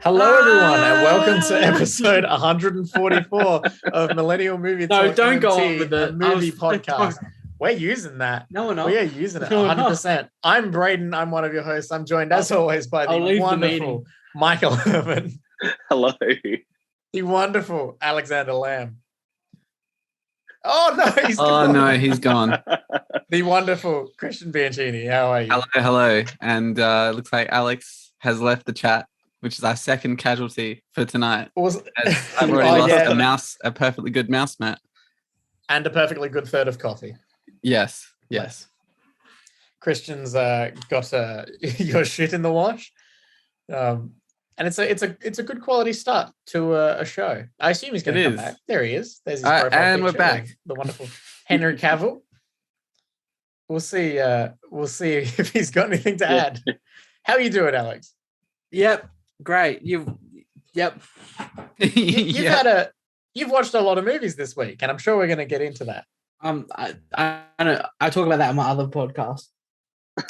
Hello, everyone, and welcome to episode 144 of Millennial Movie Talk. No, don't MMT, go on with a it. movie podcast. We're using that. No, we're not. We are using it No, we're 100%. I'm Braden. I'm one of your hosts. I'm joined, as always, by the wonderful Michael Herman. Hello. The wonderful Alexander Lamb. Oh, no, he's gone. Oh, no, he's gone. The wonderful Christian Bianchini. How are you? Hello. And looks like Alex has left the chat, which is our second casualty for tonight. I've already lost a perfectly good mouse mat. And a perfectly good third of coffee. Yes. Christian's got your shit in the wash. And it's a good quality start to a show. I assume he's going to come back. There he is. There's his profile and picture. we're back. The wonderful Henry Cavill. We'll see if he's got anything to add. How are you doing, Alex? Yep, great. You've watched a lot of movies this week, and I'm sure we're going to get into that. I talk about that on my other podcast.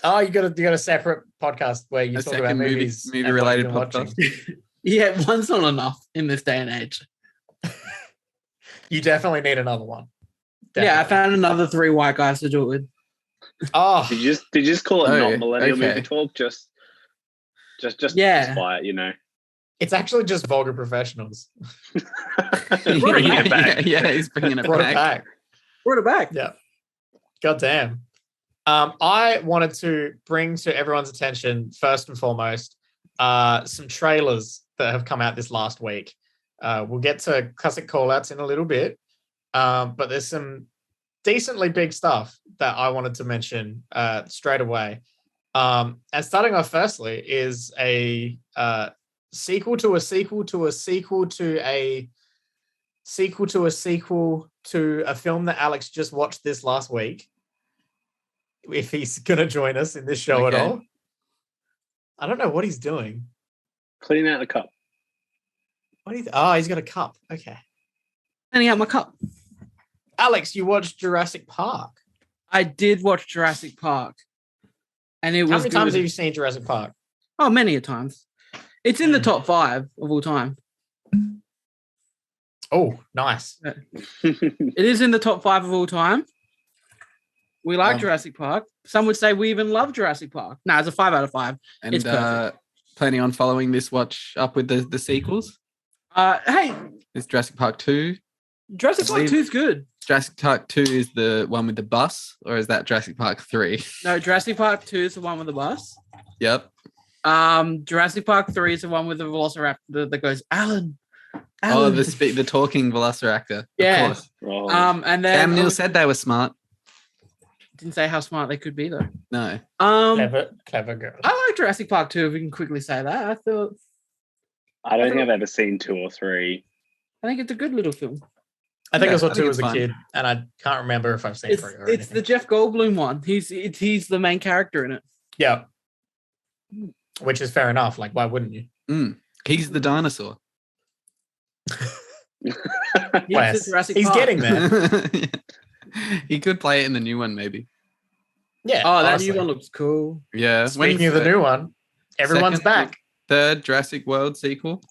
Oh, you got a separate podcast where you talk about movies, movie related podcast. Yeah, one's not enough in this day and age. You definitely need another one. Definitely. Yeah, I found another 3 white guys to do it with. Oh, did you just call it not Millennial Movie Talk? Just quiet, you know. It's actually just vulgar professionals. Bringing it back. Yeah, he's bringing it back. Brought it back. Yeah. Goddamn. I wanted to bring to everyone's attention, first and foremost, some trailers that have come out this last week. We'll get to classic call-outs in a little bit, but there's some decently big stuff that I wanted to mention straight away. And starting off firstly is a sequel to a sequel to a sequel to a sequel to a sequel to a film that Alex just watched this last week. If he's going to join us in this show at all. I don't know what he's doing. Cleaning out the cup. He's got a cup. Okay. Cleaning out my cup. Alex, you watched Jurassic Park. I did watch Jurassic Park. And it was How many times have you seen Jurassic Park? Oh, many a times. It's in the top 5 of all time. Oh, nice. It is in the top 5 of all time. We like Jurassic Park. Some would say we even love Jurassic Park. No, it's a 5 out of 5. And it's perfect. Planning on following this watch up with the sequels? Hey. It's Jurassic Park 2. Jurassic Park 2 is good. Jurassic Park 2 is the one with the bus, or is that Jurassic Park 3? No, Jurassic Park 2 is the one with the bus. Yep. Jurassic Park 3 is the one with the velociraptor that goes, Alan. Oh, the talking velociraptor. Yeah. Of course. Oh. And then Sam Neill said they were smart. Didn't say how smart they could be though. No. Clever girl. I like Jurassic Park 2, if we can quickly say that. I don't think I've ever seen 2 or 3. I think it's a good little film. I think I saw 2 as a kid, and I can't remember if I've seen 3 or It's the Jeff Goldblum one. He's the main character in it. Yeah. Which is fair enough. Like, why wouldn't you? He's the dinosaur. He's getting there. He could play it in the new one, maybe. Yeah. Oh, that new one looks cool. Yeah. Speaking of the new one, everyone's back. Third Jurassic World sequel.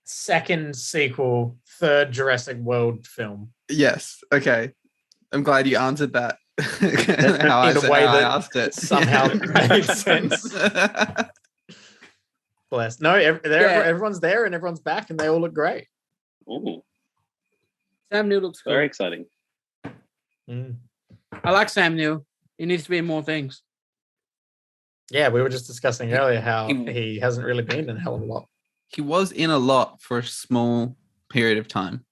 Second sequel, third Jurassic World film. Yes. Okay. I'm glad you answered that. I asked it. Somehow made sense. Bless. No, everyone's there and everyone's back and they all look great. Ooh. Sam Neill looks cool. Very exciting. I like Sam Neill. He needs to be in more things. Yeah, we were just discussing earlier how he hasn't really been in a hell of a lot. He was in a lot for a small period of time.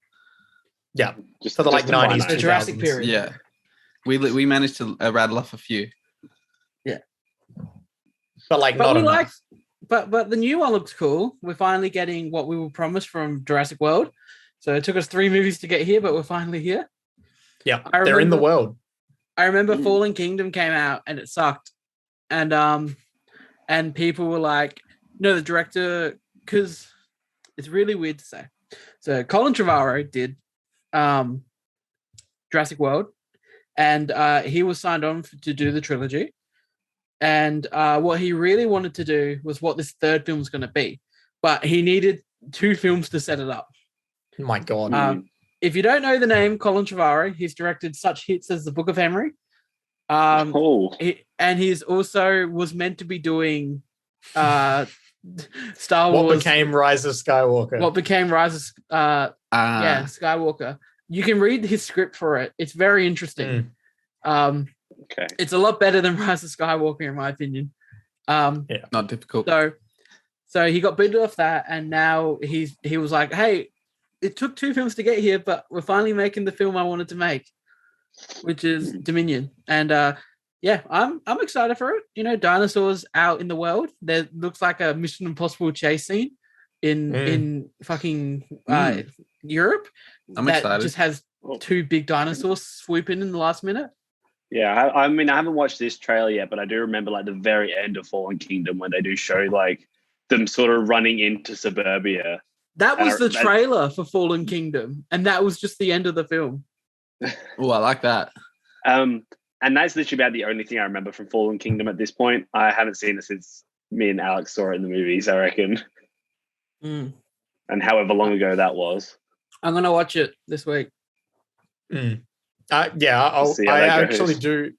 Yeah, just for the 90s, the Jurassic period. Yeah, we managed to rattle off a few. Yeah, but not enough. But the new one looks cool. We're finally getting what we were promised from Jurassic World. So it took us 3 movies to get here, but we're finally here. Yeah, they're in the world. I remember Fallen Kingdom came out and it sucked, and people were like, "No, the director," because it's really weird to say. So Colin Trevorrow did Jurassic World, and he was signed on to do the trilogy. And what he really wanted to do was what this third film was going to be. but he needed 2 films to set it up. My God. If you don't know the name Colin Trevorrow, he's directed such hits as The Book of Henry. And he's also was meant to be doing Star Wars. What became Rise of Skywalker? Skywalker. You can read his script for it. It's very interesting. Okay. It's a lot better than Rise of Skywalker, in my opinion. Not difficult. So he got booted off that, and now he was like, "Hey, it took 2 films to get here, but we're finally making the film I wanted to make, which is Dominion." And I'm excited for it. You know, dinosaurs out in the world. There looks like a Mission Impossible chase scene in fucking Europe. I'm excited. Just has 2 big dinosaurs swoop in the last minute. Yeah, I mean, I haven't watched this trailer yet, but I do remember like the very end of Fallen Kingdom when they do show like them sort of running into suburbia. That was the trailer for Fallen Kingdom, and that was just the end of the film. Oh, I like that. And that's literally about the only thing I remember from Fallen Kingdom at this point. I haven't seen it since me and Alex saw it in the movies, I reckon. And however long ago that was. I'm going to watch it this week. I actually do.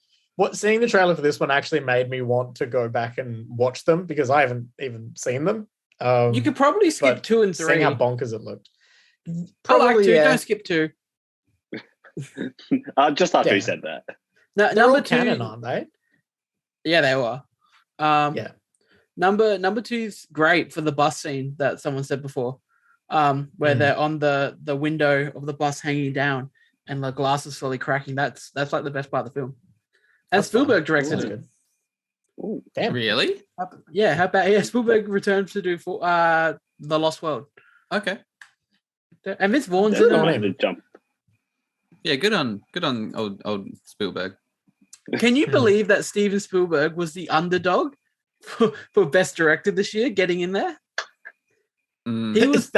Seeing the trailer for this one actually made me want to go back and watch them because I haven't even seen them. You could probably skip 2 and 3. Seeing how bonkers it looked. Probably, I like 2. Don't skip 2. Just after you said that. No, number 2 canon, aren't they? Yeah, they were. Number 2's great for the bus scene that someone said before, where they're on the window of the bus hanging down and the glass is slowly cracking. That's like the best part of the film. And Spielberg directed it. Ooh, damn. Really? Yeah, how about Spielberg returned to do for The Lost World. Okay. And Vince Vaughn's in it. Jump. Yeah, good on old Spielberg. Can you believe that Steven Spielberg was the underdog for Best Director this year, getting in there? It's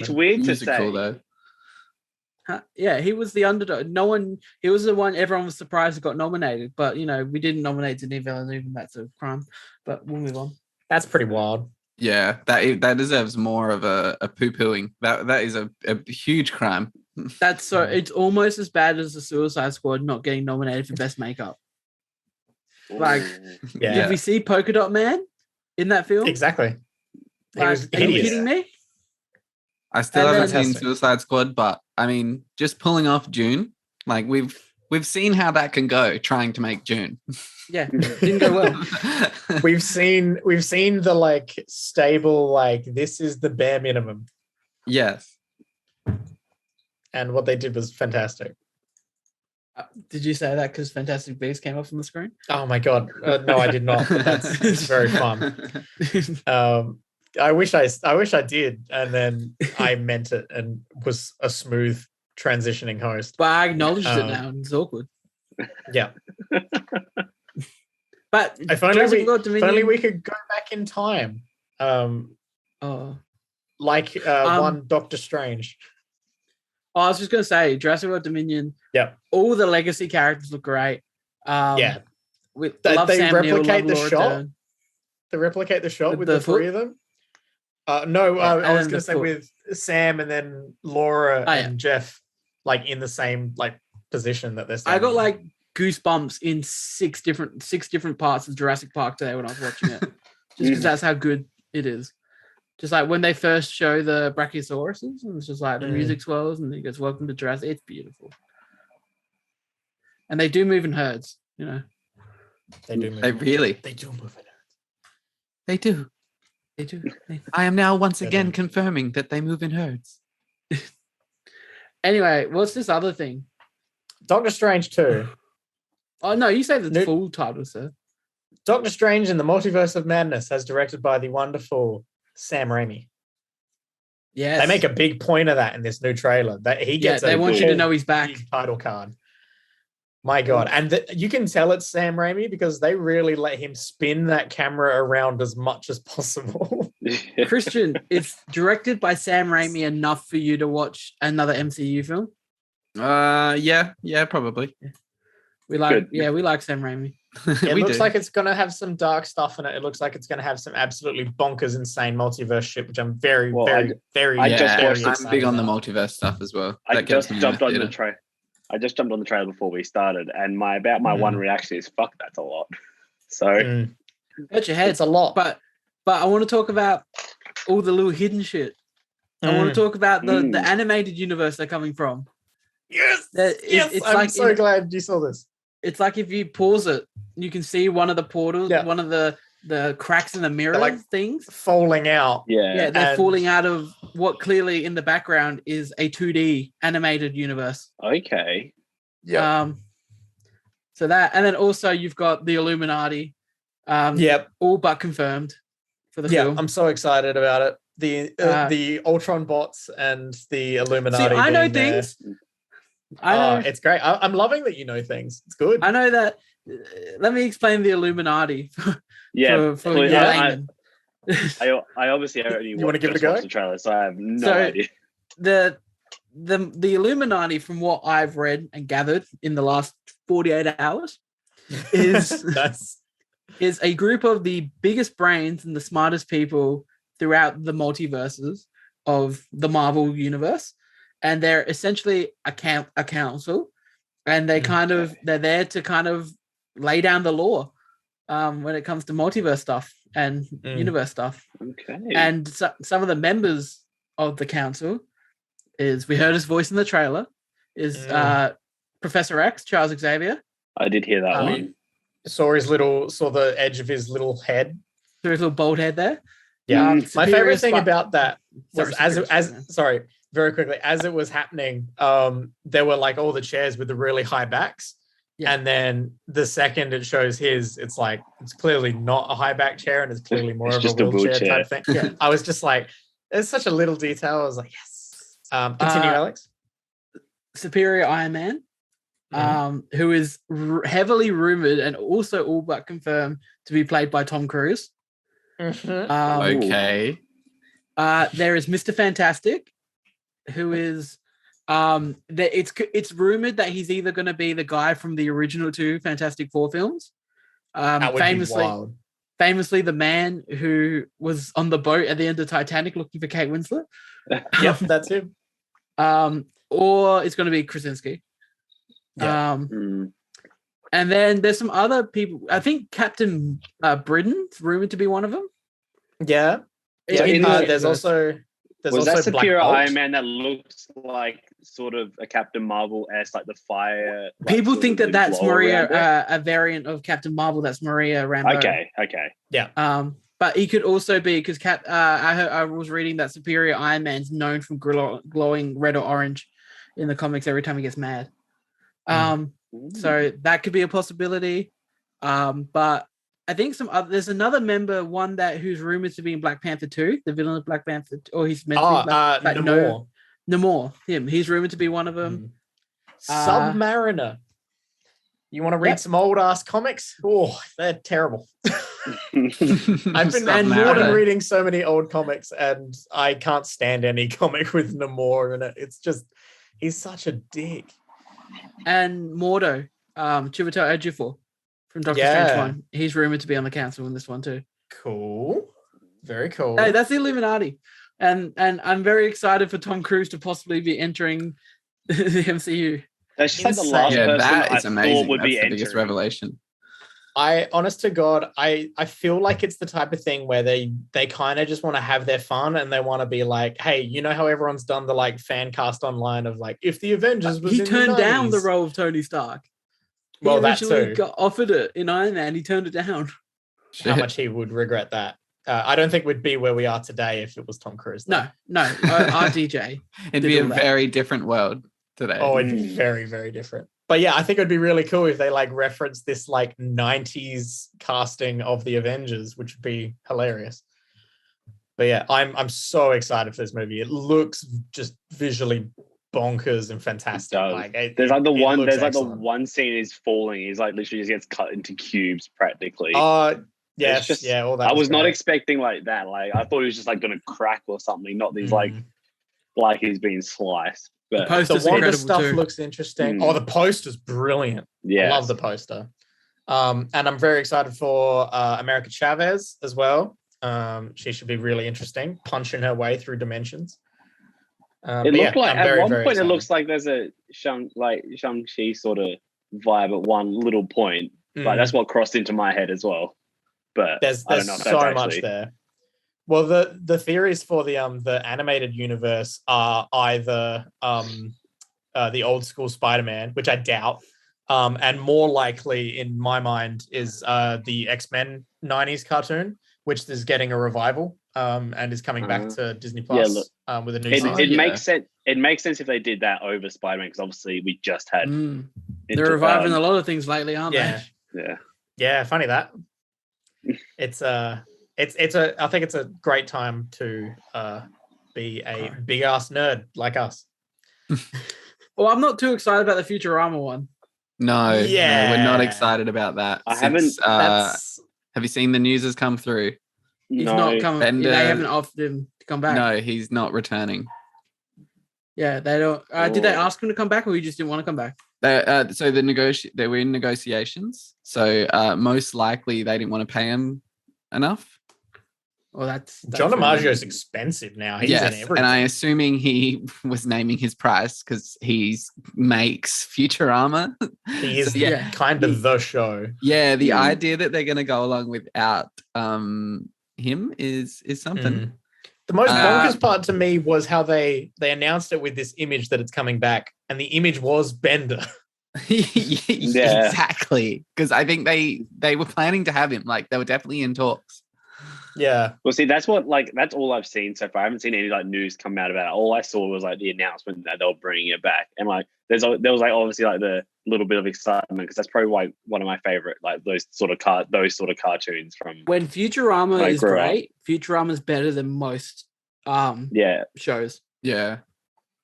weird to say. Though. Yeah, he was the underdog. He was the one everyone was surprised got nominated, but you know, we didn't nominate Denis Villeneuve, and that's a crime. But we'll move on. That's pretty wild. Yeah, that deserves more of a poo-pooing. That is a huge crime. That's so it's almost as bad as the Suicide Squad not getting nominated for Best Makeup. Like, did we see Polka Dot Man in that film? Exactly. Like, are you kidding me? I still haven't seen Suicide Squad, but I mean, just pulling off June, like we've seen how that can go. Trying to make June, didn't go well. we've seen the like stable, like this is the bare minimum. Yes, and what they did was fantastic. Did you say that because Fantastic Beasts came up on the screen? Oh my god, no, I did not. It's very fun. I wish I did, and then I meant it and was a smooth transitioning host. But I acknowledged it now, and it's awkward. Yeah. But if only we could go back in time. Like one Doctor Strange. Oh, I was just gonna say Jurassic World Dominion. Yeah. All the legacy characters look great. They Sam replicate Neill, the shot. Dern. They replicate the shot with the 3 of them. I was going to say with Sam and then Laura and Jeff, like in the same like position that they're standing. I got like goosebumps in six different parts of Jurassic Park today when I was watching it, just because that's how good it is. Just like when they first show the Brachiosauruses, and it's just like the music swells, and he goes, "Welcome to Jurassic." It's beautiful, and they do move in herds. You know, they do. Move they really. They do move in herds. They do. They do. I am now once again confirming that they move in herds. Anyway, what's this other thing? Doctor Strange 2. Oh, no, you say the full title, sir. Doctor Strange in the Multiverse of Madness, as directed by the wonderful Sam Raimi. Yes. They make a big point of that in this new trailer. That he gets they want you to know he's back. Title card. My God. And you can tell it's Sam Raimi because they really let him spin that camera around as much as possible. Christian, it's directed by Sam Raimi enough for you to watch another MCU film? Yeah, probably. We like Sam Raimi. It looks like it's going to have some dark stuff in it. It looks like it's going to have some absolutely bonkers, insane multiverse shit, which I'm very I'm big on the multiverse stuff as well. I just jumped on the trailer before we started, and my one reaction is, "Fuck, that's a lot." So, bet your head, it's a lot. But I want to talk about all the little hidden shit. I want to talk about the animated universe they're coming from. Yes, I'm so glad you saw this. It's like if you pause it, you can see one of the portals, one of the cracks in the mirror things falling out. Yeah, they're falling out of what clearly in the background is a 2D animated universe. Okay. Yeah. So that, and then also you've got the Illuminati. All but confirmed for the film. I'm so excited about it. The Ultron bots and the Illuminati. See, I know things. I know. It's great. I'm loving that you know things. It's good. I know that. Let me explain the Illuminati. For I obviously only you want to give it a go? The trailer, so I have no idea. The Illuminati, from what I've read and gathered in the last 48 hours, is is a group of the biggest brains and the smartest people throughout the multiverses of the Marvel universe. And they're essentially a council, and they're there to kind of lay down the law when it comes to multiverse stuff and universe stuff. Okay. And some of the members of the council we heard his voice in the trailer, is Professor X, Charles Xavier. I did hear that one. Saw the edge of his little head. Saw his little bald head there. Yeah. My favorite thing about that was very quickly, as it was happening, there were like all the chairs with the really high backs. Yeah. And then the second it shows it's like, it's clearly not a high back chair, and it's clearly more of a wheelchair type thing. Yeah. I was just like, there's such a little detail. I was like, yes. Continue, Alex. Superior Iron Man, who is heavily rumored and also all but confirmed to be played by Tom Cruise. Okay. There is Mr. Fantastic, who is it's rumored that he's either going to be the guy from the original 2 Fantastic Four films, that would be wild. Famously the man who was on the boat at the end of Titanic looking for Kate Winslet. Yep, that's him. Or it's going to be Krasinski. And then there's some other people. I think Captain Britain's rumored to be one of them. Yeah. There's also that Superior Iron Man that looks like sort of a Captain Marvel-esque, like the fire. People think that's Maria, a variant of Captain Marvel. That's Maria Rambeau. Okay. Yeah. But he could also be, because I was reading that Superior Iron Man's known from glowing red or orange in the comics every time he gets mad. So that could be a possibility. But I think there's another member, who's rumored to be in Black Panther 2, the villain of Black Panther, or he's meant to be Namor. Namor, him. He's rumored to be one of them. Submariner. You want to read some old ass comics? Oh, they're terrible. I've been reading so many old comics, and I can't stand any comic with Namor in it. It's just, he's such a dick. And Mordo, Chiwetel Ejiofor from Doctor Strange 1. He's rumored to be on the council in this one too. Cool. Very cool. Hey, that's the Illuminati. And I'm very excited for Tom Cruise to possibly be entering the MCU. That's just like the last person that is amazing. Would That's be the biggest revelation. Honest to God, I feel like it's the type of thing where they kind of just want to have their fun, and they want to be like, hey, you know how everyone's done the like fan cast online of like, if the Avengers was he turned down the role of Tony Stark. He eventually got offered it in Iron Man. He turned it down. How much he would regret that. I don't think we'd be where we are today if it was Tom Cruise. Though. No, RDJ. It'd be a very different world today. Oh, it'd be very, very different. But yeah, I think it'd be really cool if they like reference this like 90s casting of the Avengers, which would be hilarious. But yeah, I'm so excited for this movie. It looks just visually bonkers and fantastic. There's the one scene is falling. He's like literally just gets cut into cubes practically. Yes, all that. I was not expecting like that. Like I thought he was just like gonna crack or something, not these like he's being sliced. The But poster's The Wanda incredible stuff too. looks interesting. Mm. Oh, the poster's brilliant. yeah, I love the poster. And I'm very excited for America Chavez as well. She should be really interesting, punching her way through dimensions. It looked like I'm at very, one very point excited. it looks like there's a Shang-Chi sort of vibe at one little point. Like that's what crossed into my head as well. But there's I don't know if so that's actually... much there. Well, the theories for the animated universe are either the old school Spider-Man, which I doubt, and more likely in my mind is the X-Men 90s cartoon, which is getting a revival and is coming back to Disney Plus with a new season. It makes sense. It makes sense if they did that over Spider-Man because obviously we just had. They're reviving a lot of things lately, aren't they? Yeah. Funny that. It's I think it's a great time to be a big ass nerd like us. Well, I'm not too excited about the Futurama one. No, we're not excited about that. Have you seen the news has come through? He's not coming. They haven't offered him to come back. No, he's not returning. Yeah, they don't. Did they ask him to come back, or he just didn't want to come back? So they were in negotiations. So most likely they didn't want to pay him enough. Well, that's John DiMaggio's expensive now. He's in everything. And I'm assuming he was naming his price because he makes Futurama. He is kind of the show. Yeah, the idea that they're going to go along without him is something. The most bonkers part to me was how they announced it with this image that it's coming back, and the image was Bender. Exactly, because I think they were planning to have him. Like they were definitely in talks. Yeah. Well, see, that's all I've seen so far. I haven't seen any news come out about it. All I saw was the announcement that they were bringing it back, and there was obviously the little bit of excitement because that's probably one of my favorite those sort of cartoons from when Futurama is great. Futurama's better than most shows. Yeah,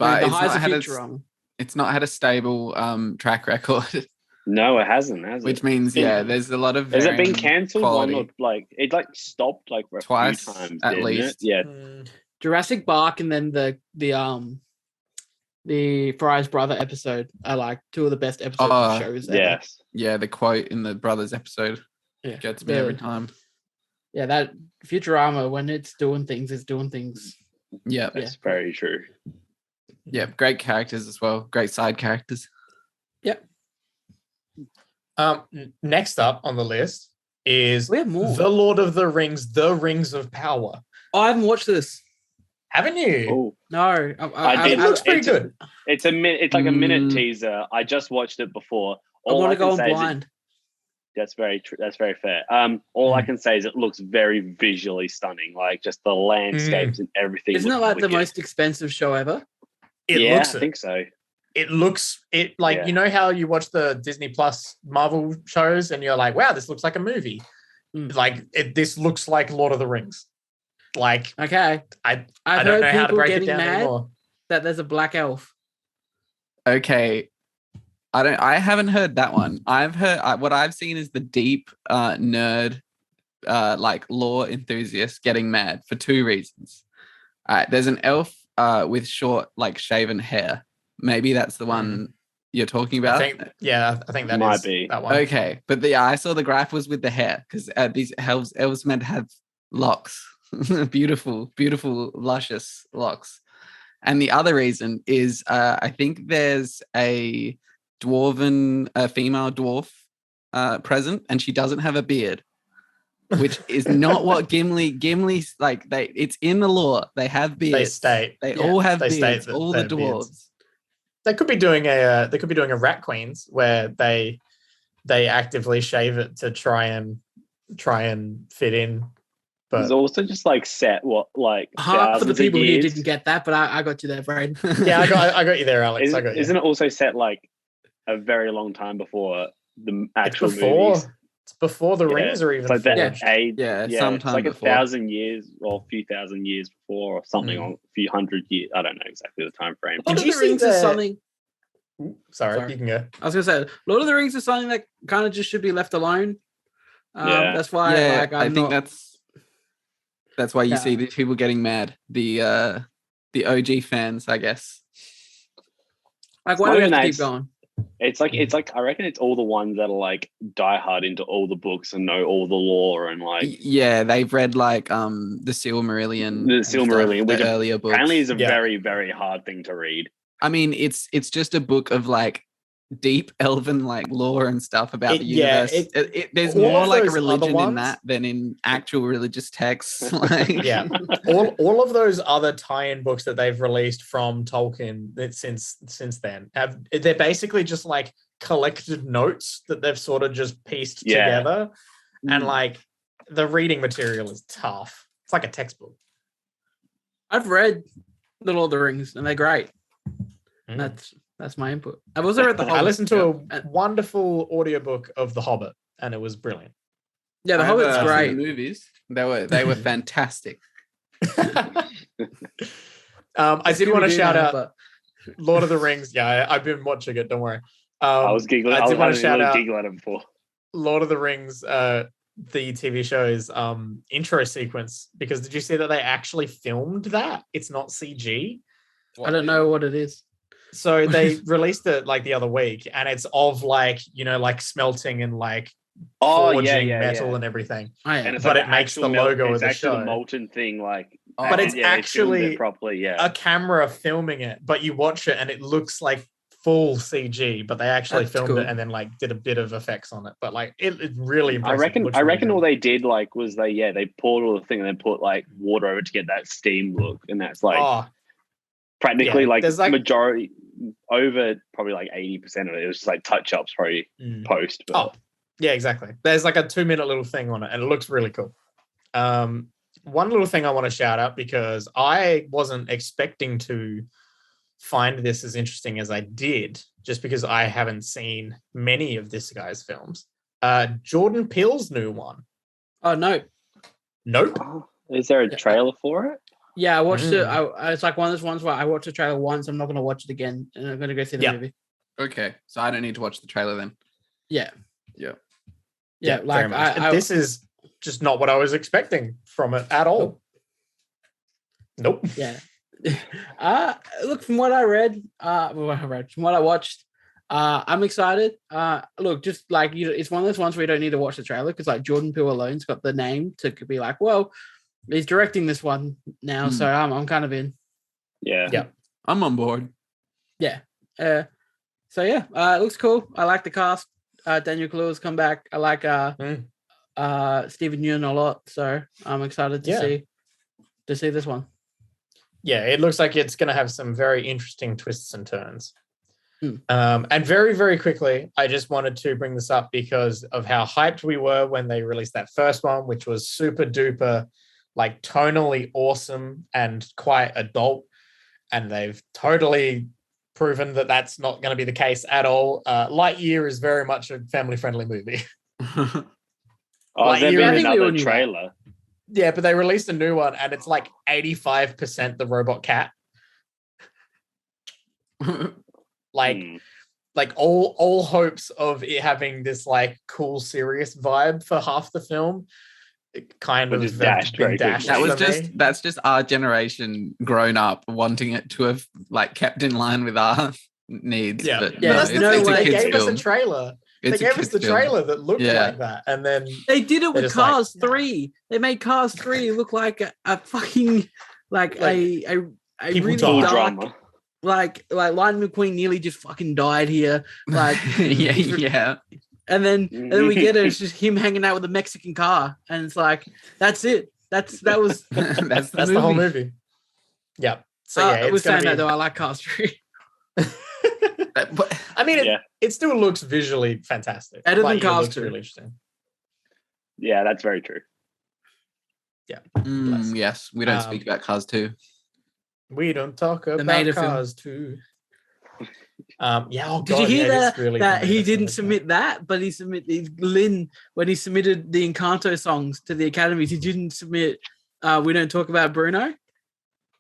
but it's not had a stable track record. No, it hasn't. Which means there's a lot of. Has it been cancelled? Quality. It stopped twice a few times, at least. Yeah. Jurassic Bark and then the Fry's Brother episode are two of the best episodes of shows ever. Yes. Yeah, the quote in the Brothers episode gets me every time. Yeah, that Futurama, when it's doing things, it's doing things. Yeah. That's very true. Yeah, great characters as well. Great side characters. Yep. Next up on the list is we have more. The Lord of the Rings, The Rings of Power. Oh, I haven't watched this. Haven't you? Oh. No. It looks pretty good. It's a minute teaser. I just watched it before. I want to go on blind. That's very true. That's very fair. All I can say is it looks very visually stunning. Just the landscapes and everything. Isn't it the most expensive show ever? I think so. You know how you watch the Disney Plus Marvel shows and you're like, wow, this looks like a movie. This looks like Lord of the Rings. Okay. I don't know how to break it down anymore. That there's a black elf. Okay. I haven't heard that one. I've heard what I've seen is the deep nerd lore enthusiast getting mad for two reasons. There's an elf with short shaven hair. Maybe that's the one you're talking about. I think that might be that one. Okay, but I saw the graph was with the hair because these elves meant to have locks, beautiful, luscious locks. And the other reason is I think there's a female dwarf present, and she doesn't have a beard, which is not what Gimli's it's in the lore. They have beards. They all have beards. All the dwarves. Beards. They could be doing a Rat Queens where they actively shave it to try and fit in. But there's also just set half of the people here didn't get that, but I got you there, Brian. Yeah, I got you there, Alex. Isn't it also set a very long time before the actual movies? It's before the rings are even forged. Sometime it's 1,000 years or a few thousand years before or something, or a few hundred years. I don't know exactly the time frame. Lord of the Rings is something. Sorry, you can go. I was going to say, Lord of the Rings is something that kind of just should be left alone. That's why I think that's why you see these people getting mad. The OG fans, I guess. Like, why not do we have even to that, keep going? It's like I reckon it's all the ones that are like die hard into all the books and know all the lore and like Yeah, they've read like the Silmarillion, the and stuff, Silmarillion, which the earlier books. apparently is a Yeah. very, very hard thing to read. I mean, it's just a book of like deep elven like lore and stuff about the universe. There's all more of like a those other religion in ones- that than in actual religious texts. Like, Yeah. all of those other tie-in books that they've released from Tolkien since then they're basically just like collected notes that they've sort of just pieced together, and like the reading material is tough. It's like a textbook. I've read The Lord of the Rings, and they're great. That's my input. I've also read The Hobbit. I listened to a wonderful audiobook of The Hobbit, and it was brilliant. Yeah, The I Hobbit's have, great. the movies. They were fantastic. I did want to shout out but Lord of the Rings. Yeah, I've been watching it. Don't worry. I was giggling. I I did was want to shout having a out giggle at him before. Lord of the Rings, the TV show's intro sequence, because did you see that they actually filmed that? It's not CG. I don't know what it is. So they released it like the other week, and it's of like, you know, like smelting and like forging metal and everything. Oh, yeah. And it's But like it makes the logo of the show. the molten thing, like. But it's they filmed actually it properly. a camera filming it, but you watch it and it looks like full CG, but they actually That's filmed cool. it and then like did a bit of effects on it. But like it really impressive. I reckon all they did like was they poured all the thing and then put like water over to get that steam look, and that's like practically yeah, like there's, like- majority over probably like 80% of it. It was just like touch ups probably post. But. Oh, yeah, exactly. There's like a 2-minute little thing on it, and it looks really cool. One little thing I want to shout out, because I wasn't expecting to find this as interesting as I did, just because I haven't seen many of this guy's films. Jordan Peele's new one. Oh no. Nope. Oh, is there a trailer for it? Yeah, I watched it. It's like one of those ones where I watched the trailer once. I'm not going to watch it again, and I'm going to go see the movie. Okay, so I don't need to watch the trailer then. Yeah. Yeah, like this is just not what I was expecting from it at all. Nope. Yeah. Look, from what I read, from what I watched, I'm excited. Look, just like it's one of those ones where you don't need to watch the trailer, because like Jordan Peele alone's got the name to be like, well, he's directing this one now, so I'm kind of in. Yeah. I'm on board. Yeah. So yeah, it looks cool. I like the cast. Daniel Kaluuya's come back. I like Stephen Yeun a lot, so I'm excited to see this one. Yeah, it looks like it's going to have some very interesting twists and turns. And very, very quickly, I just wanted to bring this up because of how hyped we were when they released that first one, which was super duper, like tonally awesome and quite adult. And they've totally proven that that's not going to be the case at all. Lightyear is very much a family-friendly movie. Has there Lightyear- been I think we all another knew that. trailer? Yeah, but they released a new one, and it's like 85% the robot cat. Like all hopes of it having this like cool, serious vibe for half the film, it kind But of just have dashed been very dashed. quickly. for me. That's just our generation grown up wanting it to have like kept in line with our needs. Yeah, but Yeah, that's it's the thing. a They kid's gave us a film. trailer. It's They a gave us kid's the film. trailer that looked Yeah. like that, and then They did it with just like, Cars nah. 3. They made Cars 3 look like a fucking like a people really talk. dark, Drama. like Lightning McQueen nearly just fucking died here. Like yeah. and then we get it, it's just him hanging out with a Mexican car, and it's like that's it. That was That's that's the whole movie. Yeah. So yeah, I was it's gonna saying that be. though. I like Cars 3. But I mean, Yeah. it still looks visually fantastic. Better than Lightyear Cars looks 2. really interesting. Yeah, that's very true. yes, we don't Um, speak about Cars 2. We don't talk about Maida film. Cars too. Yeah. Oh Did God, you hear yeah, that? it's really That the he Maida didn't film, isn't it? submit that, but he submitted Lynn when he submitted the Encanto songs to the Academies. He didn't submit. We don't talk about Bruno.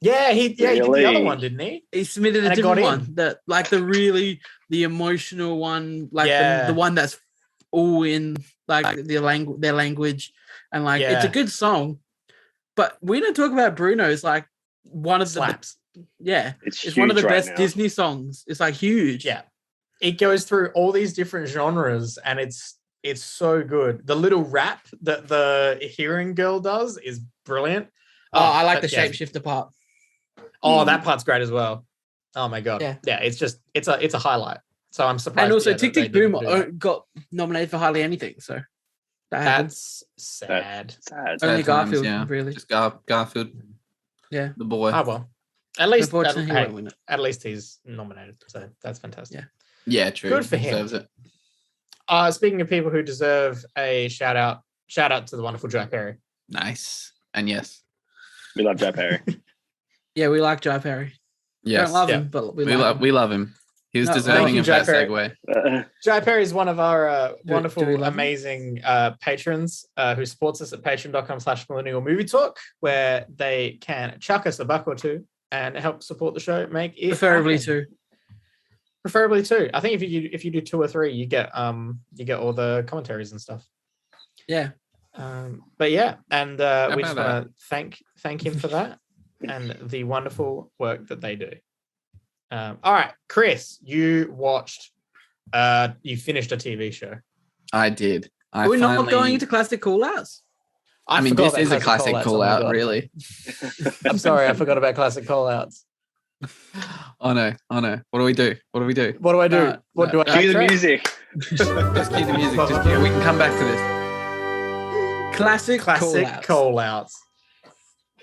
Yeah, he did the other Really? one, didn't he? He submitted And a it got different in. one, that like the emotional one, like Yeah. the one that's all in like their language, and like it's a Yeah. good song. But we don't talk about Bruno is like one of the Slaps. Yeah, It's it's one of the huge right best now. Disney songs. It's like huge. Yeah. It goes through all these different genres and it's so good. The little rap that the hearing girl does is brilliant. Oh, I like but the yeah. shapeshifter part. That part's great as well. Oh my god. Yeah. Yeah, it's a highlight. So I'm surprised. And also, that Tick they Tick Boom didn't do that. got nominated for hardly anything. So that happened. That's sad. Sad. Only Sad times, Garfield, yeah. really. Just Garfield, Yeah. the boy. Oh well. At least Unfortunately, he won't win it. at least he's nominated. So that's fantastic. Yeah. Yeah, true. Good for He him. deserves it. Speaking of people who deserve a shout out to the wonderful Jai Perry. Nice. And yes. We love Jai Perry. Yeah, we like Jai Perry. Yes. Don't love Yeah. him, but We we love him. He was No, deserving thank you, of Jai that Perry. segue. Jai Perry is one of our Do we wonderful, love him? amazing patrons who supports us at patreon.com/millennial movie talk, where they can chuck us a buck or two and help support the show, make it preferably happen. too. Preferably two. I think if you do 2 or 3, you get all the commentaries and stuff. Yeah. But yeah, and we just about want to thank him for that and the wonderful work that they do. All right, Chris, you watched. You finished a TV show. I did. Are we not going into classic call-outs? I mean, forgot this about is a classic call-outs, call oh my out, God. really. I'm sorry, I forgot about classic call-outs. Oh no. What do we do? What do I do? What do I Cue the backtrack? music. Just cue the music. We can come back to this. Classic Classic call-outs. call-outs.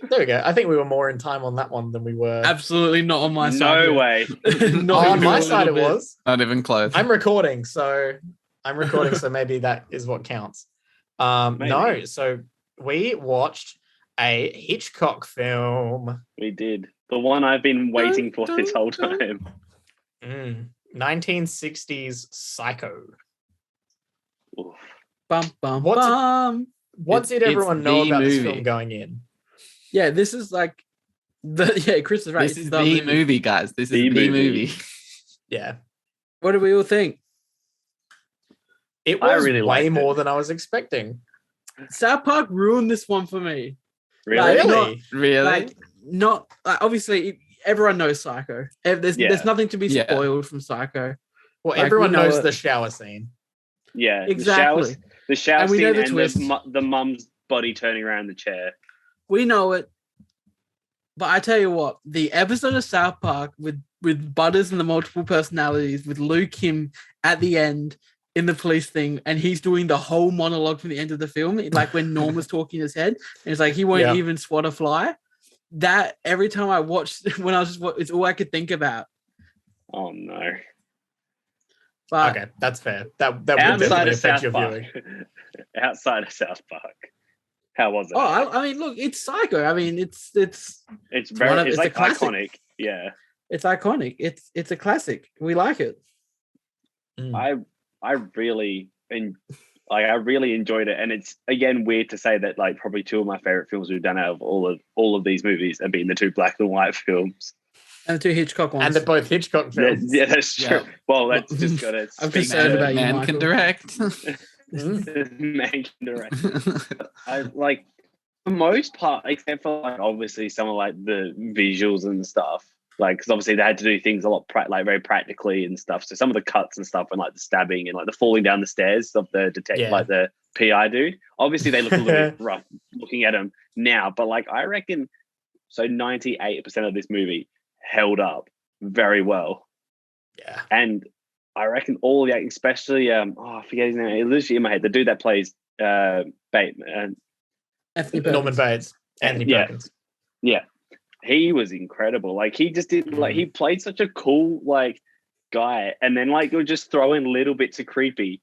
There we go. I think we were more in time on that one than we were. Absolutely not on my side. No here. way. Not on even my a side, it little bit. was. Not even close. I'm recording, so maybe that is what counts. Maybe. No, so we watched a Hitchcock film. We did. The one I've been waiting for this whole time. 1960s Psycho. Oof. Bum, bum, What's it- bum. What did everyone it's know the about this movie. film going in? Yeah, this is like Chris is right. This is the movie, guys. This is The the movie. movie. Yeah. What do we all think? It I was really way liked it. more than I was expecting. South Park ruined this one for me. Really? Like, Really? Really? Like, not like, obviously everyone knows Psycho. There's nothing to be Yeah. spoiled from Psycho. Well, like, everyone we know knows it. the shower scene. Yeah. Exactly. The shower And we know scene the and twist. the mum's body turning around the chair. We know it. But I tell you what, the episode of South Park with Butters and the multiple personalities, with Lou Kim at the end in the police thing, and he's doing the whole monologue from the end of the film, like when Norm was talking in his head, and it's like he won't Yeah. even swat a fly. That every time I watched, when I was just, it's all I could think about. Oh no. But Okay, that's fair. That would Outside definitely of affect South your Park. viewing. Outside of South Park. How was it? I mean, look, it's Psycho. I mean, it's it's very one of- it's it's a like classic. iconic. Yeah. it's iconic. It's a classic. We like it. I really I really enjoyed it, and it's again weird to say that like probably 2 of my favorite films we've done out of all of these movies have been the 2 black and white films. And the 2 Hitchcock ones. And they're both Hitchcock Yeah, films. yeah, that's true. Yeah. Well, that's just got it. I'm concerned about you, Man Michael. can direct. Man can direct. I like for most part, except for like obviously some of like the visuals and stuff. Like, because obviously they had to do things a lot very practically and stuff. So some of the cuts and stuff, and like the stabbing and like the falling down the stairs of the detective, Yeah. like the PI dude. Obviously, they look a little bit rough looking at them now, but like I reckon, so 98% of this movie held up very well, Yeah. and I reckon all the acting, especially I forget his name. It's literally in my head. The dude that plays Bateman. Anthony Norman Perkins. Bates. Anthony Yeah. Perkins. Yeah, he was incredible. Like he just did like he played such a cool like guy, and then like would just throw in little bits of creepy.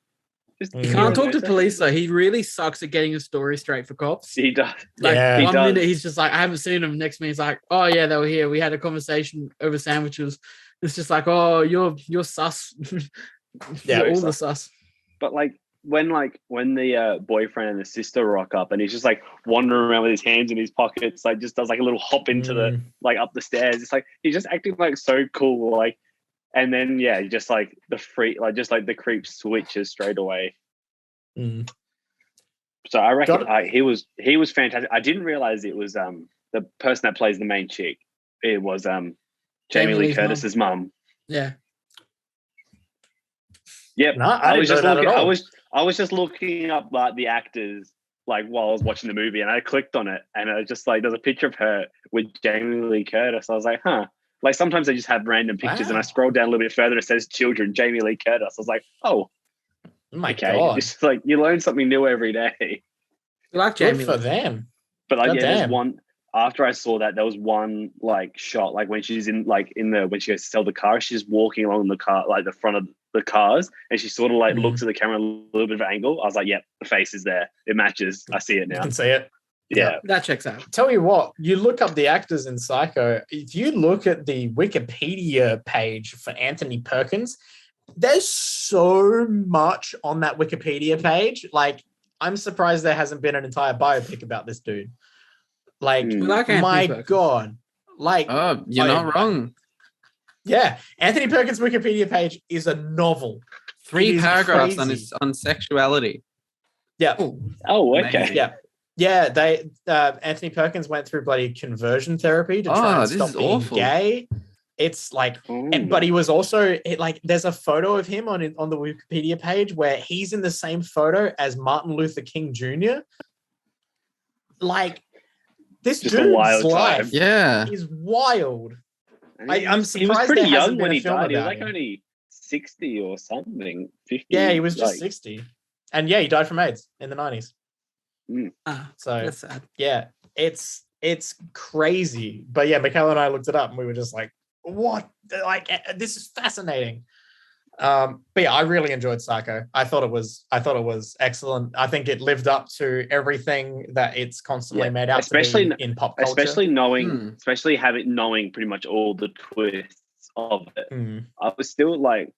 Just You You Yeah. can't talk to police though. He really sucks at getting a story straight for cops. He does. Like Yeah. He one does. minute he's just like, I haven't seen him. Next minute he's like, oh yeah, they were here. We had a conversation over sandwiches. It's just like, oh, you're sus. Yeah, You're all sus. the sus. But like when the boyfriend and the sister rock up, and he's just like wandering around with his hands in his pockets, like just does like a little hop into the like up the stairs. It's like he's just acting like so cool, like. And then yeah, just like the freak, like just like the creep switches straight away. Mm. So I reckon Got he was fantastic. I didn't realize it was the person that plays the main chick. It was Jamie Jamie Lee Lee's Curtis's mum. Yeah. Yep. No, I didn't know that at all. I was just looking up like the actors like while I was watching the movie, and I clicked on it, and I just like there's a picture of her with Jamie Lee Curtis. I was like, huh. Like sometimes they just have random pictures, and I scroll down a little bit further. It says children, Jamie Lee Curtis. I was like, oh my okay. God. It's like you learn something new every day. You like Good Jamie for Lee. them. But like, God yeah, damn. there's one. After I saw that, there was one like shot, like when she's when she goes to sell the car, she's walking along the car, like the front of the cars, and she sort of like looks at the camera a little bit of an angle. I was like, yep, the face is there. It matches. I see it You now. can see it. Yeah. That checks out. Tell you what, you look up the actors in Psycho. If you look at the Wikipedia page for Anthony Perkins, there's so much on that Wikipedia page. Like, I'm surprised there hasn't been an entire biopic about this dude. Like, We like Anthony my Perkins. God. Like, Oh, you're not wrong. yeah, Anthony Perkins' Wikipedia page is a novel. 3 It is paragraphs crazy. on sexuality. Yeah. Oh, okay. Amazing. Yeah. Yeah, they Anthony Perkins went through bloody conversion therapy to try and this stop is being awful. gay. It's like, Ooh. but he was also like, there's a photo of him on the Wikipedia page where he's in the same photo as Martin Luther King Jr. Like, this Just a dude's wild life time. Yeah. is wild. And he I'm was pretty surprised there hasn't young been when a he film died. He was about like him. only 60 or something, 50. Yeah, he was just like, 60. And yeah, he died from AIDS in the 90s. So That's sad. yeah, it's crazy. But yeah, Michaela and I looked it up and we were just like, what? Like, this is fascinating. But yeah, I really enjoyed Psycho. I thought it was excellent. I think it lived up to everything that it's constantly made out especially to be in pop culture. especially knowing pretty much all the twists of it. I was still like,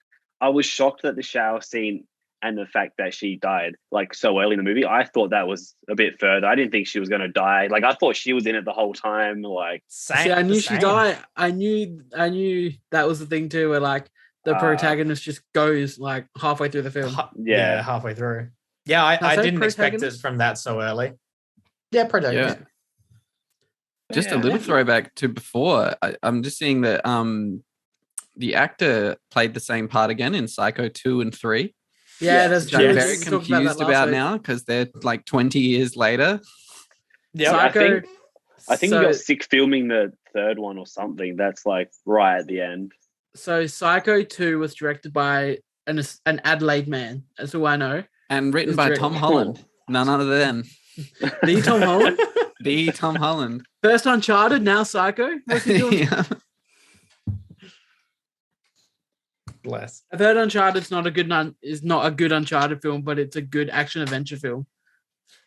I was shocked that the shower scene and the fact that she died like so early in the movie. I thought that was a bit further. I didn't think she was going to die. Like, I thought she was in it the whole time. Like, See, I knew she died. I knew that was the thing too, where like the protagonist just goes like halfway through the film. Yeah, halfway through. Yeah, I didn't expect it from that so early. Yeah, protagonist. Yeah. Just a little throwback to before. I'm just seeing that the actor played the same part again in Psycho 2 and 3. Yeah, that's which I'm very confused about now because they're like 20 years later. Yeah, Psycho, I think he got sick filming the third one or something. That's like right at the end. So Psycho 2 was directed by an Adelaide man. That's who I know. And written by Tom Holland. None other than The Tom Holland. The Tom Holland. First Uncharted, now Psycho. What's he doing? Yeah. Bless. I've heard Uncharted is not a good Uncharted film, but it's a good action adventure film.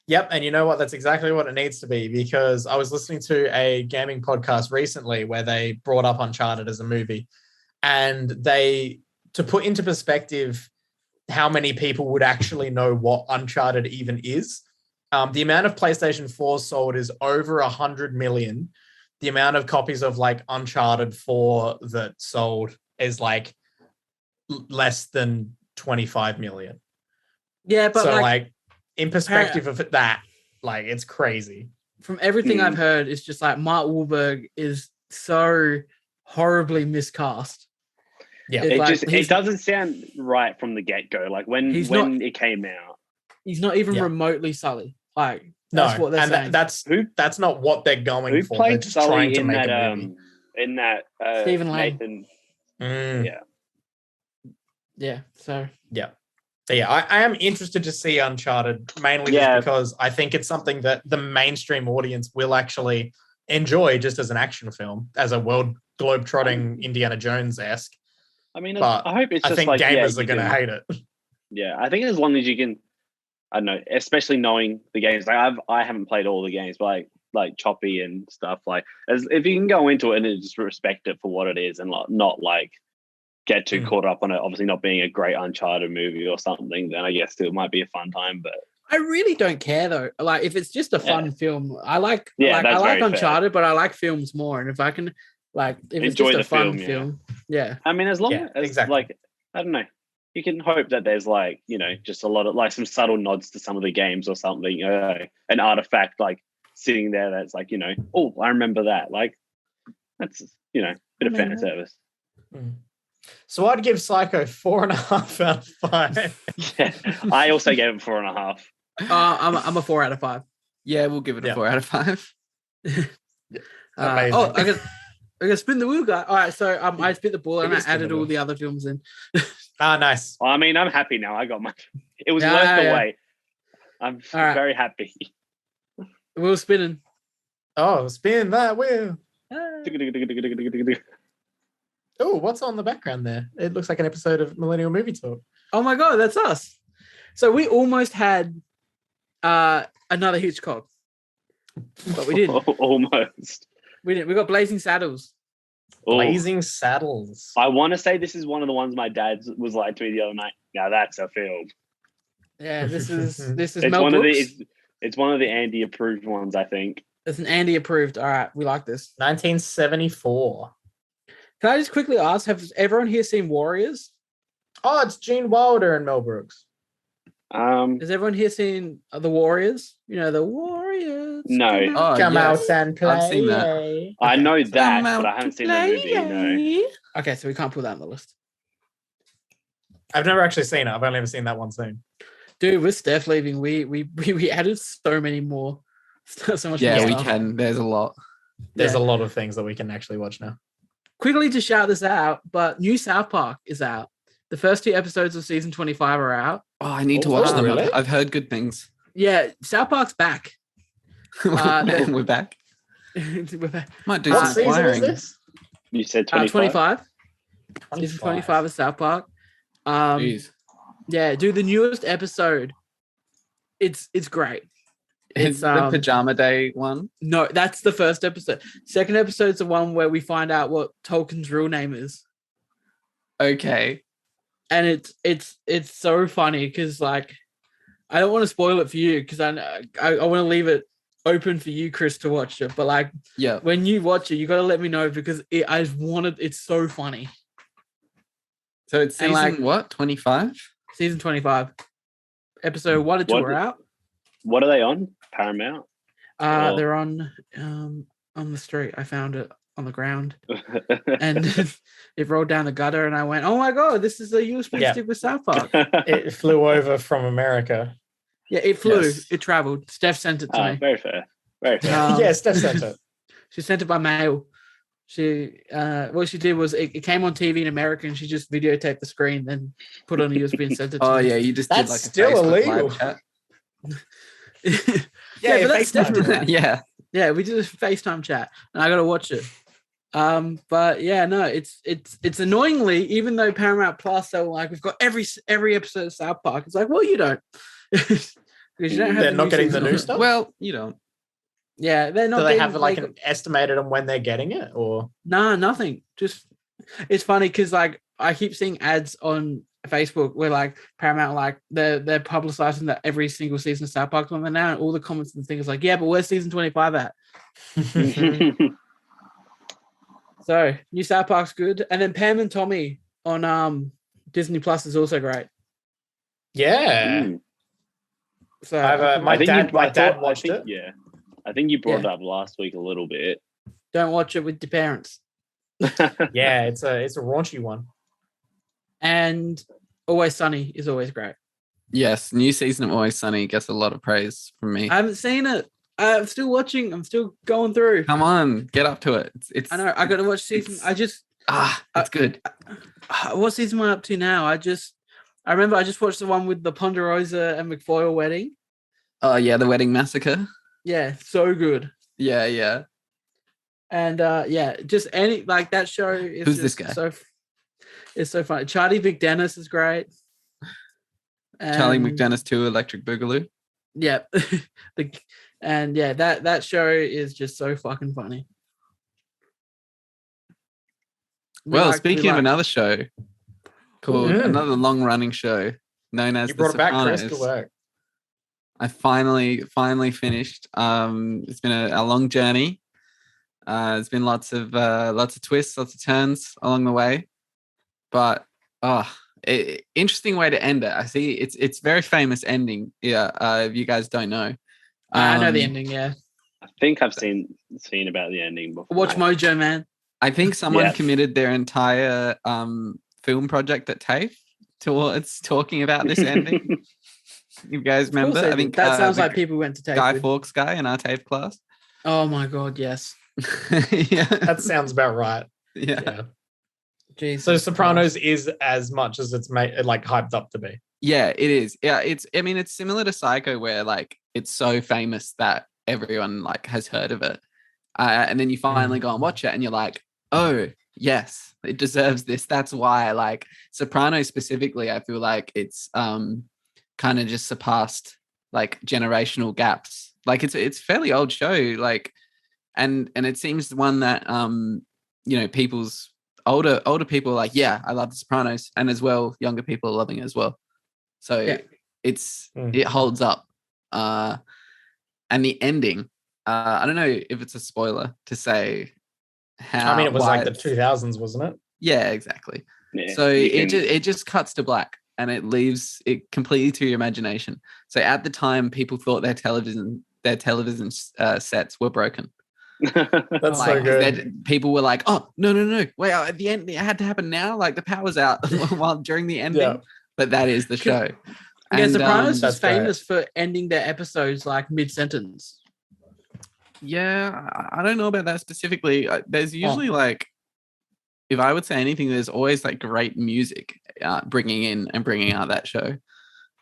Yep, and you know what? That's exactly what it needs to be, because I was listening to a gaming podcast recently where they brought up Uncharted as a movie, and to put into perspective how many people would actually know what Uncharted even is, the amount of PlayStation 4 sold is over 100 million. The amount of copies of like Uncharted 4 that sold is like less than 25 million. Yeah, but so like in perspective of that, like, it's crazy. From everything I've heard, it's just like Mark Wahlberg is so horribly miscast. Yeah, it doesn't sound right from the get-go. Like when it came out, he's not even remotely Sully. Like, no, that's what they're saying. That's not what they're going who for. played They're just Sully trying to in make that a movie. in that Stephen Lang. Nathan? Yeah. So yeah, I am interested to see Uncharted, mainly just because I think it's something that the mainstream audience will actually enjoy, just as an action film, as a world globe-trotting Indiana Jones-esque. I mean, but I hope it's just I think like gamers are going to hate it. Yeah, I think as long as you can, I don't know, especially knowing the games. Like I haven't played all the games, but like Choppy and stuff. Like, if you can go into it and just respect it for what it is, and not like get too caught up on it. Obviously, not being a great Uncharted movie or something, then I guess it might be a fun time. But I really don't care though. Like, if it's just a fun film, I like fair. Uncharted, but I like films more. And if I can, like, if enjoy it's just a the fun film, I mean, as long as like, I don't know, you can hope that there's like, you know, just a lot of like some subtle nods to some of the games or something, an artifact like sitting there that's like, you know, oh, I remember that. Like, That's bit of fan service. So I'd give Psycho 4.5 out of 5. Yeah, I also gave it 4.5. I'm a 4 out of 5. Yeah, we'll give it a 4 out of 5. Amazing. I got spin the wheel, guy. All right, so I spit the ball and I added all the other films in. Nice. Well, I mean, I'm happy now. I got my. It was worth the wait. I'm very happy. Wheel spinning. Oh, spin that wheel. Oh, what's on the background there? It looks like an episode of Millennial Movie Talk. Oh my god, that's us. So we almost had another Hitchcock, but we didn't. Almost. We didn't. We got Blazing Saddles. Blazing Saddles. I want to say this is one of the ones my dad was like to me the other night. Now that's a film. Yeah, this is It's Mel one Brooks. of the it's one of the Andy approved ones, I think. It's an Andy approved. All right, we like this. 1974. Can I just quickly ask, have everyone here seen Warriors? Oh, it's Gene Wilder and Mel Brooks. Has everyone here seen The Warriors? You know, The Warriors. No. Come out and play. I've seen that. I know that, Come out but I haven't to seen the movie. No. Okay, so we can't put that on the list. I've never actually seen it. I've only ever seen that one scene. Dude, with Steph leaving, we added so many more. So much Yeah, more we stuff. can. There's a lot. There's a lot of things that we can actually watch now. Quickly to shout this out, but new South Park is out. The first 2 episodes of season 25 are out. Oh, I need to watch them. really? I've heard good things. Yeah, South Park's back. We're back. We're back. Might do What some season is wiring. this? You said 25? 25. Season 25 of South Park. Jeez. Yeah, dude, the newest episode. It's great. It's the pajama day one. No, that's the first episode. Second episode's the one where we find out what Tolkien's real name is. Okay. And it's so funny because like I don't want to spoil it for you because I want to leave it open for you, Chris, to watch it. But like, yeah, when you watch it, you got to let me know because it's so funny. So it's season like, what? 25? Season 25. Episode 1 or 2 are out. What are they on? Paramount? They're on the street. I found it on the ground. And it rolled down the gutter and I went, oh my god, this is a USB stick with South Park. It flew over from America. Yeah, it flew. Yes. It traveled. Steph sent it to me. Very fair. Very fair. Yeah, Steph sent it. She sent it by mail. She what she did was it came on TV in America and she just videotaped the screen, then put it on a USB and sent it to me. Oh yeah, you just That's did like still a Facebook illegal. live chat. Yeah, but that's FaceTime. definitely Yeah. Yeah, we did a FaceTime chat and I gotta watch it. But yeah, no, it's annoyingly, even though Paramount Plus, they were like, we've got every episode of South Park. It's like, well, you don't. Because you don't have They're not getting the new stuff. Well, you don't. Yeah, they're not. Do they getting, have like an estimated on when they're getting it, or nah, nothing. Just it's funny because like I keep seeing ads on Facebook where like Paramount like they're publicizing that every single season of South Park's on there now, and all the comments and things like, yeah, but where's season 25 at? So new South Park's good, and then Pam and Tommy on Disney Plus is also great. yeah. So My dad watched it. Yeah, I think you brought it up last week a little bit. don't watch it with your parents. Yeah, it's a raunchy one. And Always Sunny is always great. Yes, new season of Always Sunny gets a lot of praise from me. I haven't seen it. I'm still watching. I'm still going through. Come on, get up to it. It's I know. I got to watch season. it's good. What season am I up to now? I remember I just watched the one with the Ponderosa and McFoyle wedding. Oh yeah, the Wedding Massacre. Yeah, so good. Yeah. And yeah, just any like that show is Who's this just guy? It's so funny. Charlie McDennis is great. Charlie And- McDennis 2, Electric Boogaloo. Yep. And yeah, that show is just so fucking funny. Well, speaking of another show called Mm. another long-running show known as You brought The it back, Chris. Sopranos. Good work. I finally finished. It's been a long journey. There's been lots of twists, lots of turns along the way, but interesting way to end it. I see it's very famous ending. Yeah, if you guys don't know, I know the ending. Yeah, I think I've seen about the ending before. watch Mojo, man. I think someone Yeah. committed their entire film project at TAFE towards talking about this ending. You guys Of course remember? they I did. think That sounds the like people went to take. Guy Fawkes guy in our TAFE class. Oh my god, yes. Yeah. That sounds about right. Yeah. Yeah. Jesus So Sopranos Christ. is as much as it's made like hyped up to be. Yeah, it is. Yeah, it's similar to Psycho where like it's so famous that everyone like has heard of it. And then you finally go and watch it and you're like, oh, yes, it deserves this. That's why like Sopranos specifically, I feel like it's kind of just surpassed like generational gaps. Like it's a fairly old show, like and it seems one that people's older people are like, yeah, I love The Sopranos, and as well younger people are loving it as well. So Yeah. it holds up. And the ending, I don't know if it's a spoiler to say how. I mean, it was why like the it's- 2000s, wasn't it? Yeah, exactly. Yeah, So you can- it just cuts to black and it leaves it completely to your imagination. So at the time, people thought their television sets were broken. That's so Like, good. People were like, "Oh no! Wait, at the end, it had to happen now. Like the power's out while during the ending." Yeah. But that is the show. Yeah, Sopranos that's is famous for ending their episodes like mid-sentence. Yeah, I don't know about that specifically. There's usually like, if I would say anything, there's always like great music bringing out that show.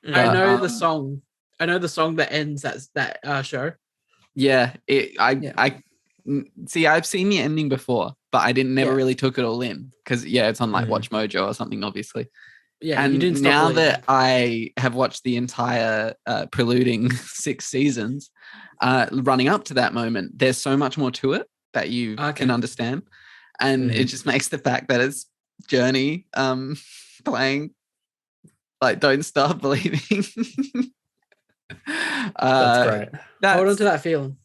I know the song. I know the song that ends that show. Yeah, see, I've seen the ending before, but I never really took it all in because it's on like Watch Mojo or something, obviously. Yeah, and you didn't stop now believing. that I have watched the entire preluding 6 seasons, running up to that moment, there's so much more to it that you can understand, and it just makes the fact that it's Journey playing like "Don't Stop Believing." That's great. Hold on to that feeling.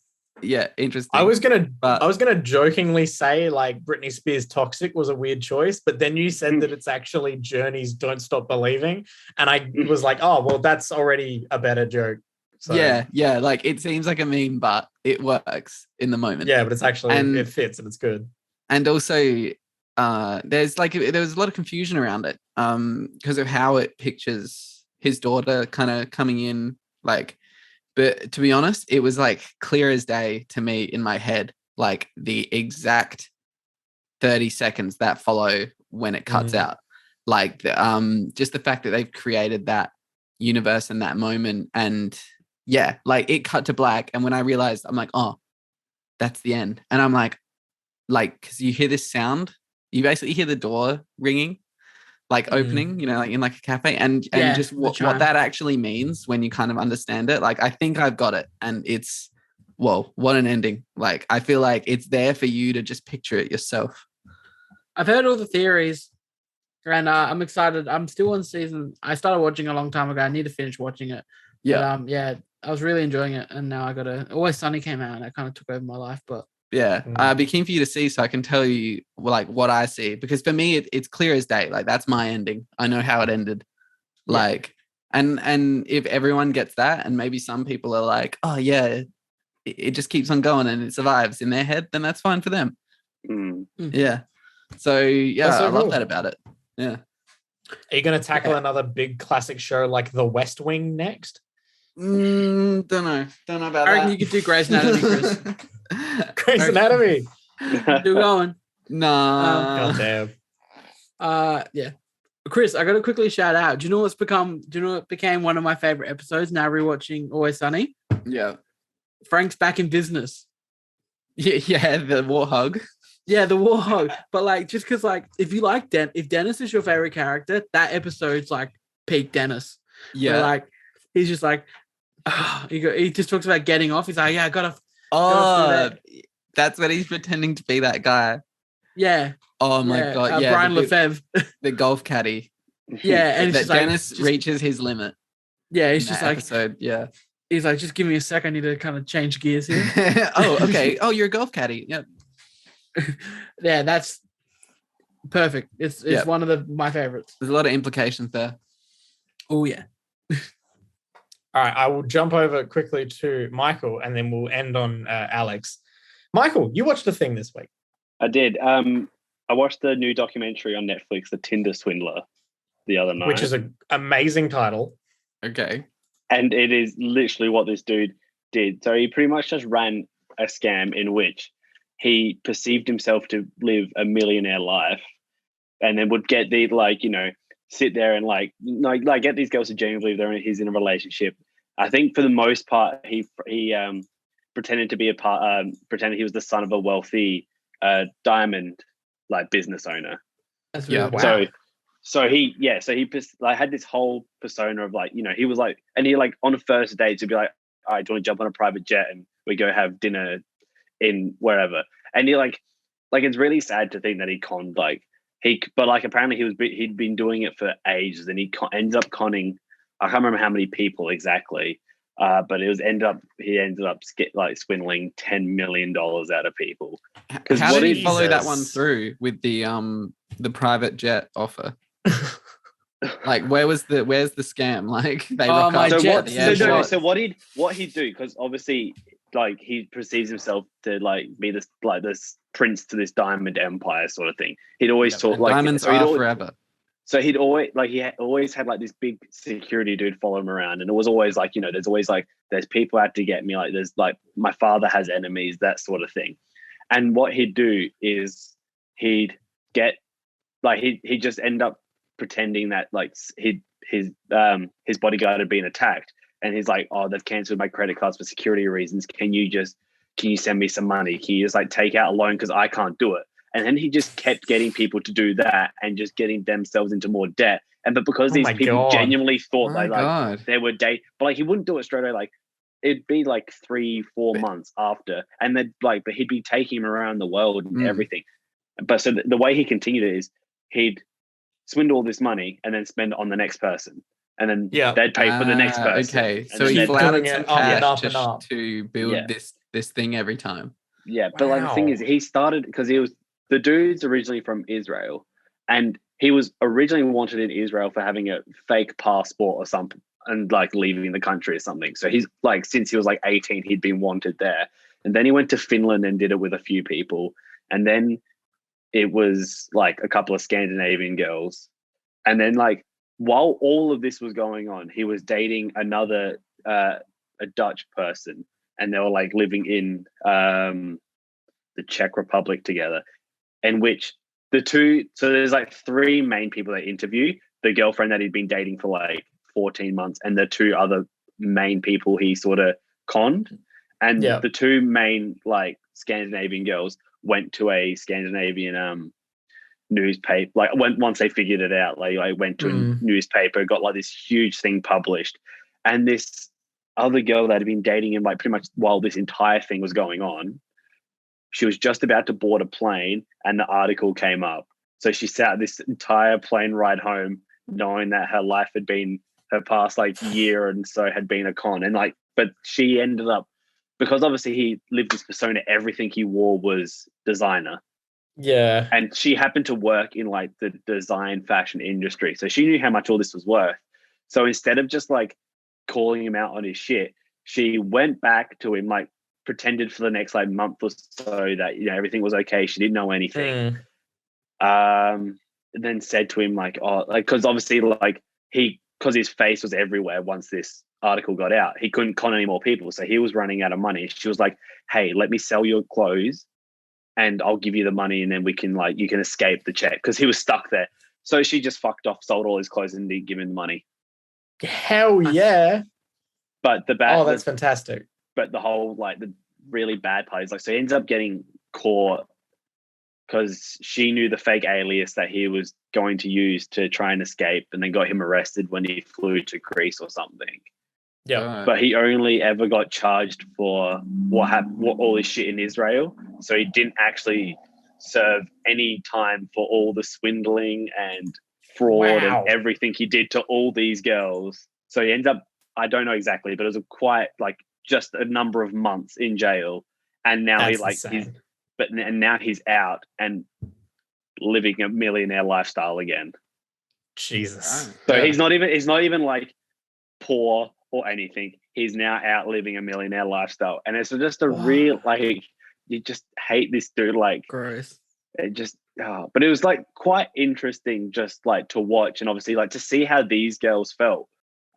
Yeah, interesting. I was gonna jokingly say like Britney Spears' "Toxic" was a weird choice, but then you said that it's actually Journey's "Don't Stop Believing," and I was like, oh well, that's already a better joke. So, yeah, like it seems like a meme, but it works in the moment. Yeah, but it's actually it fits and it's good. And also, there was a lot of confusion around it, because of how it pictures his daughter kind of coming in, like. But to be honest, it was like clear as day to me in my head, like the exact 30 seconds that follow when it cuts out. Like just the fact that they've created that universe in that moment. And yeah, like it cut to black. And when I realized, I'm like, oh, that's the end. And I'm like, because you hear this sound, you basically hear the door ringing. Like opening, like in like a cafe, and just what that actually means when you kind of understand it. Like I think I've got it, and it's whoa, what an ending! Like I feel like it's there for you to just picture it yourself. I've heard all the theories, and I'm excited. I'm still on season. I started watching a long time ago. I need to finish watching it. Yeah, but, I was really enjoying it, and now I got to. Always Sunny came out, and that kind of took over my life. But yeah, I'd be keen for you to see, so I can tell you like what I see, because for me it's clear as day. Like that's my ending. I know how it ended. Like, and if everyone gets that, and maybe some people are like, oh yeah, it just keeps on going and it survives in their head, then that's fine for them. Yeah. So yeah, I love that about it. Yeah. Are you going to tackle another big classic show like The West Wing next? Don't know about that. I reckon you could do Grey's Anatomy, Chris. Grey's Anatomy. Do going. Nah. God damn. Yeah. Chris, I got to quickly shout out. Do you know what became one of my favorite episodes now rewatching Always Sunny? Yeah. Frank's back in business. Yeah, the war hug. Yeah, the war hug. But like, just because like, if you like if Dennis is your favorite character, that episode's like peak Dennis. Yeah. Where, like, he's just like, he just talks about getting off. He's like, yeah, I gotta. That's when he's pretending to be that guy. Yeah. Oh my god. Yeah. Brian Lefebvre. The golf caddy. Yeah, and that Dennis reaches his limit. Yeah, he's just like episode. Yeah. He's like, just give me a sec. I need to kind of change gears here. Oh, okay. Oh, you're a golf caddy. Yep. Yeah, that's perfect. It's one of my favorites. There's a lot of implications there. Oh yeah. All right, I will jump over quickly to Michael, and then we'll end on Alex. Michael, you watched a thing this week. I did. I watched the new documentary on Netflix, The Tinder Swindler, the other night. Which is an amazing title. Okay. And it is literally what this dude did. So he pretty much just ran a scam in which he perceived himself to live a millionaire life, and then would get the sit there and get these girls to genuinely believe he's in a relationship. I think for the most part, he pretended to be pretended he was the son of a wealthy diamond business owner. That's Yeah, really wow. So he had this whole persona of he was and he on a first date to be like, all right, do you want to jump on a private jet and we go have dinner in wherever? And he it's really sad to think that he conned apparently he'd been doing it for ages, and he ends up conning, I can't remember how many people exactly, but he ended up swindling $10 million out of people. How what did he he follow that Jesus. one through with the private jet offer? Where's the scam? They Oh, rock my up So jet- at the so no, airport. so what he'd do, because obviously he perceives himself to be this prince to this diamond empire sort of thing. He'd always Yep, talk and diamonds are forever. So he'd always always had this big security dude follow him around, and it was always there's always there's people out to get me, there's my father has enemies, that sort of thing. And what he'd do is he'd get he'd just end up pretending that his bodyguard had been attacked, and he's like, oh, they've cancelled my credit cards for security reasons. Can you send me some money? Can you just take out a loan because I can't do it? And then he just kept getting people to do that and just getting themselves into more debt. But because these my people God. genuinely thought My God. they were but he wouldn't do it straight away. It'd be 3-4 months after, and then but he'd be taking him around the world and everything. But so the way he continued it is he'd swindle all this money and then spend it on the next person, and then they'd pay for the next person. Okay, And so then he they'd- flouted doing some it up and cash up and up. to build Yeah. this thing every time. Yeah, but the thing is, he started because the dude's originally from Israel, and he was originally wanted in Israel for having a fake passport or something, and leaving the country or something. So he's since he was 18, he'd been wanted there, and then he went to Finland and did it with a few people, and then it was a couple of Scandinavian girls, and then while all of this was going on, he was dating another a Dutch person, and they were living in the Czech Republic together, in which the two, so there's three main people they interview: the girlfriend that he'd been dating for 14 months, and the two other main people he sort of conned. And the two main Scandinavian girls went to a Scandinavian newspaper, once they figured it out, went to a newspaper, got this huge thing published, and this other girl that had been dating him pretty much while this entire thing was going on, she was just about to board a plane and the article came up. So she sat this entire plane ride home knowing that her life had been, her past year and so had been a con. And but she ended up, because obviously he lived this persona, everything he wore was designer. Yeah. And she happened to work in the design fashion industry. So she knew how much all this was worth. So instead of just calling him out on his shit, she went back to him, pretended for the next month or so that everything was okay. She didn't know anything. Then said to him because obviously because his face was everywhere once this article got out, he couldn't con any more people, so he was running out of money. She was like, hey, let me sell your clothes and I'll give you the money, and then we can you can escape the check, because he was stuck there. So she just fucked off, sold all his clothes, and didn't give him the money. Hell yeah. But the bad, that's fantastic. But the whole the really bad part is so he ends up getting caught because she knew the fake alias that he was going to use to try and escape, and then got him arrested when he flew to Greece or something. Yeah. But he only ever got charged for what all his shit in Israel. So he didn't actually serve any time for all the swindling and fraud and everything he did to all these girls. So he ends up, I don't know exactly, but it was quite just a number of months in jail. And now now he's out and living a millionaire lifestyle again. Jesus. So he's not even poor or anything. He's now out living a millionaire lifestyle, and it's just a real you just hate this dude. Gross. it just, but it was like quite interesting just like to watch, and obviously like to see how these girls felt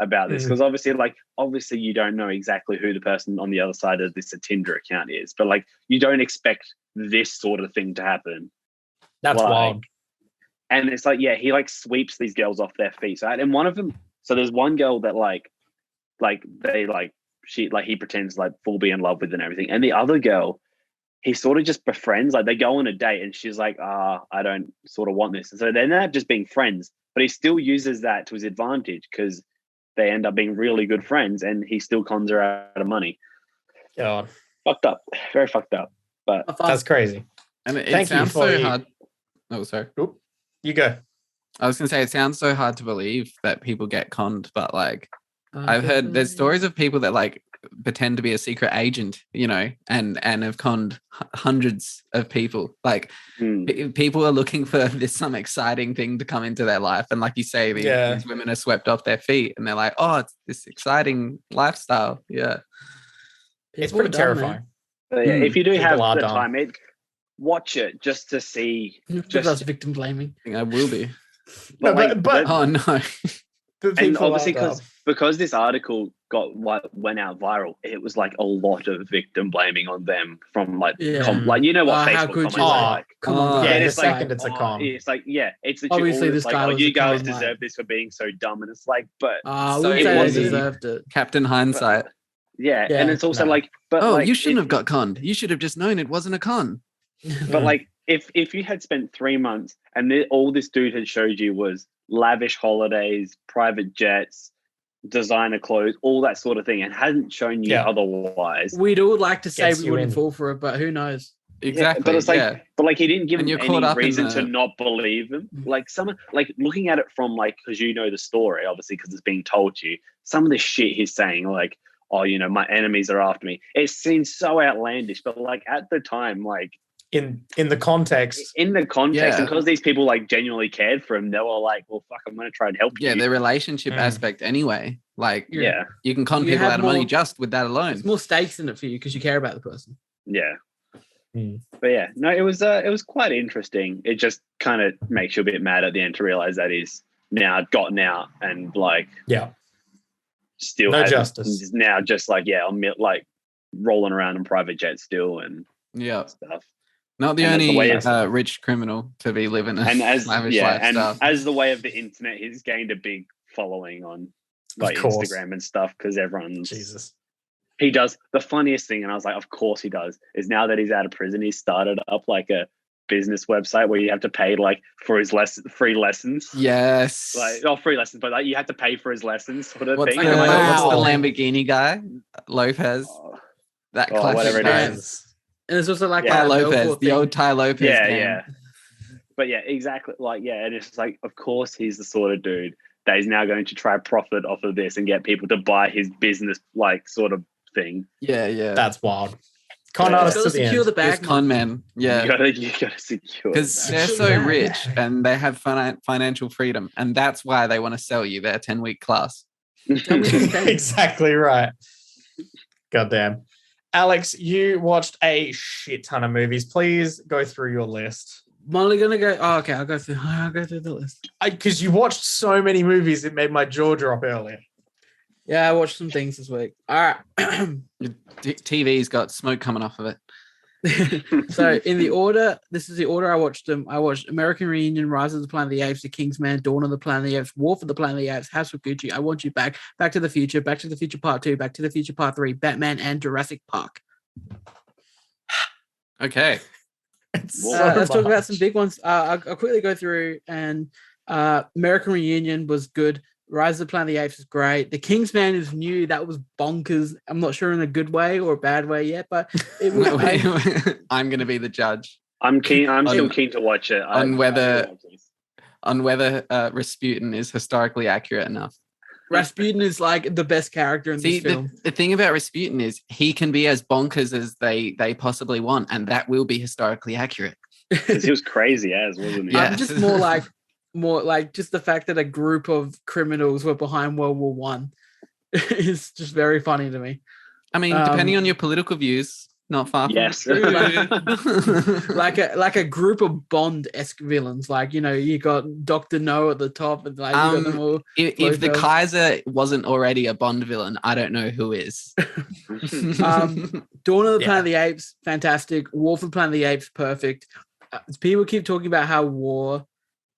about this, because obviously you don't know exactly who the person on the other side of this Tinder account is, but like you don't expect this sort of thing to happen. That's like, wild. And it's like, yeah, he like sweeps these girls off their feet. So, and one of them, so there's one girl that he pretends like full be in love with and everything, and the other girl, he sort of just befriends. Like they go on a date, and she's like, I don't sort of want this, and so they're not just being friends, but he still uses that to his advantage because they end up being really good friends, and he still cons her out of money. God, fucked up, very fucked up. But that's crazy. And it sounds so hard. Oh, sorry. Oop, you go. I was gonna say it sounds so hard to believe that people get conned, but like I've heard there's stories of people that like pretend to be a secret agent, you know, and have conned hundreds of people. Like people are looking for some exciting thing to come into their life, and like you say, these women are swept off their feet, and they're like, oh, it's this exciting lifestyle. Yeah, it's pretty terrifying. If you do have the time, watch it just to see. Just victim blaming. I think I will be. But oh no. And obviously because this article went out viral, it was like a lot of victim blaming on them from like like you know what Facebook comments are like. Come on, yeah, it's the second it's a con. It's like it's obviously this like, guy you guys deserve this for being so dumb, and it's like, but so it deserved it. Captain Hindsight. But, and it's also like, but like, you shouldn't have got conned. You should have just known it wasn't a con. But like, if you had spent 3 months and all this dude had showed you was lavish holidays, private jets, designer clothes, all that sort of thing, and hadn't shown you otherwise, we'd all like to say we wouldn't fall for it, but who knows? Exactly. But it's like, but like he didn't give him any reason to not believe him. Like someone, like looking at it from like, because you know the story, obviously, because it's being told to you. Some of the shit he's saying, like, oh, you know, my enemies are after me. It seems so outlandish, but like at the time, like. In the context, and because these people like genuinely cared for him, they were like, well, fuck, I'm going to try and help you. Yeah, the relationship aspect anyway. Like, you can con people out of money just with that alone. There's more stakes in it for you because you care about the person. Yeah. But yeah, no, it was quite interesting. It just kind of makes you a bit mad at the end to realize that he's now gotten out and like, still no justice. Is now just like, I'm like rolling around in private jets still and stuff. Not the only rich criminal to be living a lavish lifestyle. And as the way of the internet, he's gained a big following on like Instagram and stuff because everyone's he does the funniest thing, and I was like, of course he does, is now that he's out of prison, he started up like a business website where you have to pay like for his free lessons. Yes. Like not free lessons, but like you have to pay for his lessons sort of thing. What's the Lamborghini guy? Lopez. That classic. Whatever it is. And it's also like Ty Lopez, the old Ty Lopez. Yeah. But yeah, exactly. Like, and it's like, of course, he's the sort of dude that is now going to try profit off of this and get people to buy his business, like, sort of thing. Yeah. That's wild. Con artists to secure the bag. Con men. Yeah. You gotta secure. Because they're so rich and they have financial freedom, and that's why they want to sell you their 10-week class. Exactly right. Goddamn. Alex, you watched a shit ton of movies. Please go through your list. Molly gonna go. Oh, okay, I'll go through the list. Because you watched so many movies, it made my jaw drop earlier. Yeah, I watched some things this week. All right. Your TV's got smoke coming off of it. So in the order, this is the order I watched them. I watched American Reunion, Rise of the Planet of the Apes, The Kingsman, Dawn of the Planet of the Apes, War for the Planet of the Apes, House of Gucci, I Want You Back, Back to the Future Part 2, Back to the Future Part 3, Batman, and Jurassic Park. Okay. Let's talk about some big ones. I'll quickly go through, and American Reunion was good. Rise of the Planet of the Apes is great. The Kingsman is new. That was bonkers. I'm not sure in a good way or a bad way yet, but it was. I'm going to be the judge. I'm keen. I'm still keen to watch it. On whether Rasputin is historically accurate enough. Rasputin is like the best character in this film. The thing about Rasputin is he can be as bonkers as they possibly want, and that will be historically accurate. Because he was crazy as, wasn't he? I'm just more like just the fact that a group of criminals were behind World War One is just very funny to me. I mean, depending on your political views, not far Yes. from like a group of Bond-esque villains. Like, you got Dr. No at the top, and like you got them all. If the Blofeld. Kaiser wasn't already a Bond villain, I don't know who is. Dawn of the Planet of the Apes, fantastic. War for Planet of the Apes, perfect. People keep talking about how War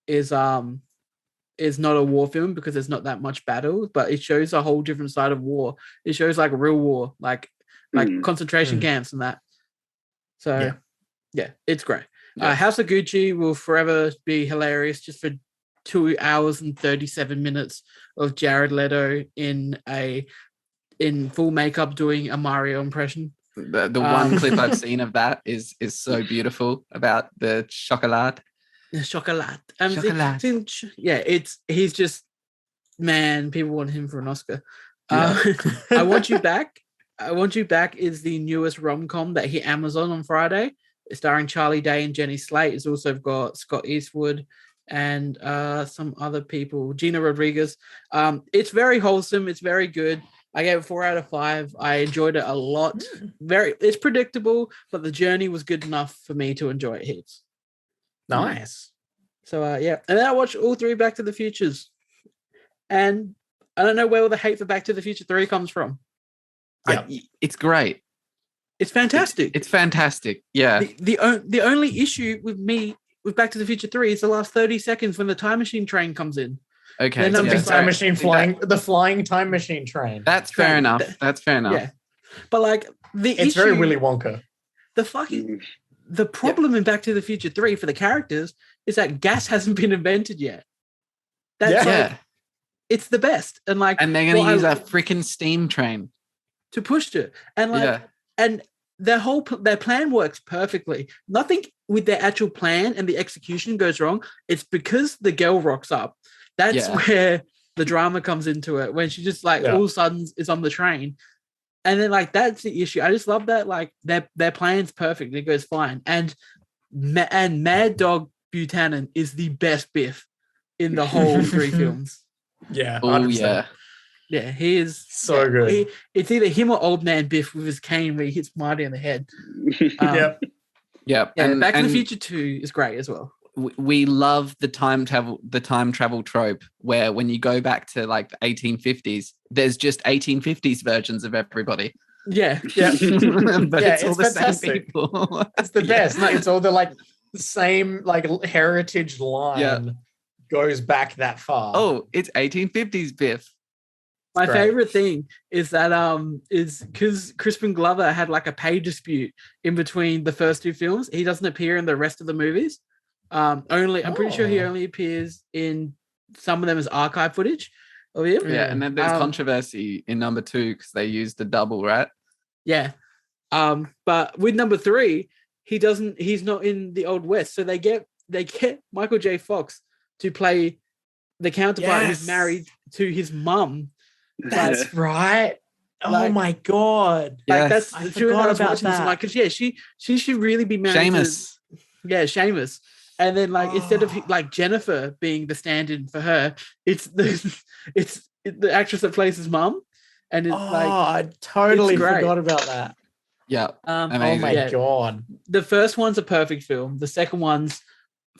is not a war film because there's not that much battle, but it shows a whole different side of war. It shows like real war, like concentration camps and that. So yeah, it's great. Yeah. House of Gucci will forever be hilarious just for 2 hours and 37 minutes of Jared Leto in full makeup doing a Mario impression. The one clip I've seen of that is so beautiful about the chocolate. Chocolate. Chocolate. He's just, man, people want him for an Oscar. Yeah. I Want You Back. I Want You Back is the newest rom-com that hit Amazon on Friday, starring Charlie Day and Jenny Slate. It's also got Scott Eastwood and some other people, Gina Rodriguez. It's very wholesome. It's very good. I gave it 4 out of 5. I enjoyed it a lot. It's predictable, but the journey was good enough for me to enjoy it heaps. Nice. So and then I watched all 3 Back to the Futures, and I don't know where all the hate for Back to the Future 3 comes from. It's great. It's fantastic. It's fantastic. Yeah. The only issue with me with Back to the Future 3 is the last 30 seconds when the time machine train comes in. Okay. Then I'm The just time machine flying, the flying time machine train. That's fair enough. That's fair enough. Yeah, but like It's very Willy Wonka. The problem in Back to the Future 3 for the characters is that gas hasn't been invented yet. That's it's the best, and they're gonna use a freaking steam train to push it, and and their plan works perfectly. Nothing with their actual plan and the execution goes wrong. It's because the girl rocks up. That's where the drama comes into it, when she just all of a sudden is on the train. And then that's the issue. I just love that their plan's perfect. It goes fine. And Mad Dog Buchanan is the best Biff in the whole 3 films. Yeah. 100%. Oh yeah. Yeah, he is so good. It's either him or Old Man Biff with his cane where he hits Marty in the head. Yep. Yeah, Back to the Future 2 is great as well. We love the time travel trope where when you go back to the 1850s, there's just 1850s versions of everybody. Yeah. But it's all the fantastic. same people. It's the best. It's all the same heritage line goes back that far. Oh, it's 1850s Biff. My favorite thing is that is because Crispin Glover had a pay dispute in between the first 2 films. He doesn't appear in the rest of the movies. I'm pretty sure he only appears in some of them as archive footage of him. Yeah, and then there's controversy in number 2 because they used the double, right? Yeah. But with number 3, he's not in the Old West. So they get Michael J. Fox to play the counterpart who's married to his mum. That's right. Oh my god! That's I forgot about that. Because she should really be married. Seamus. Seamus. And then instead of Jennifer being the stand-in for her, it's the actress that plays his mum, and it's I totally forgot about that. Yeah. Oh my god! The first one's a perfect film. The second one's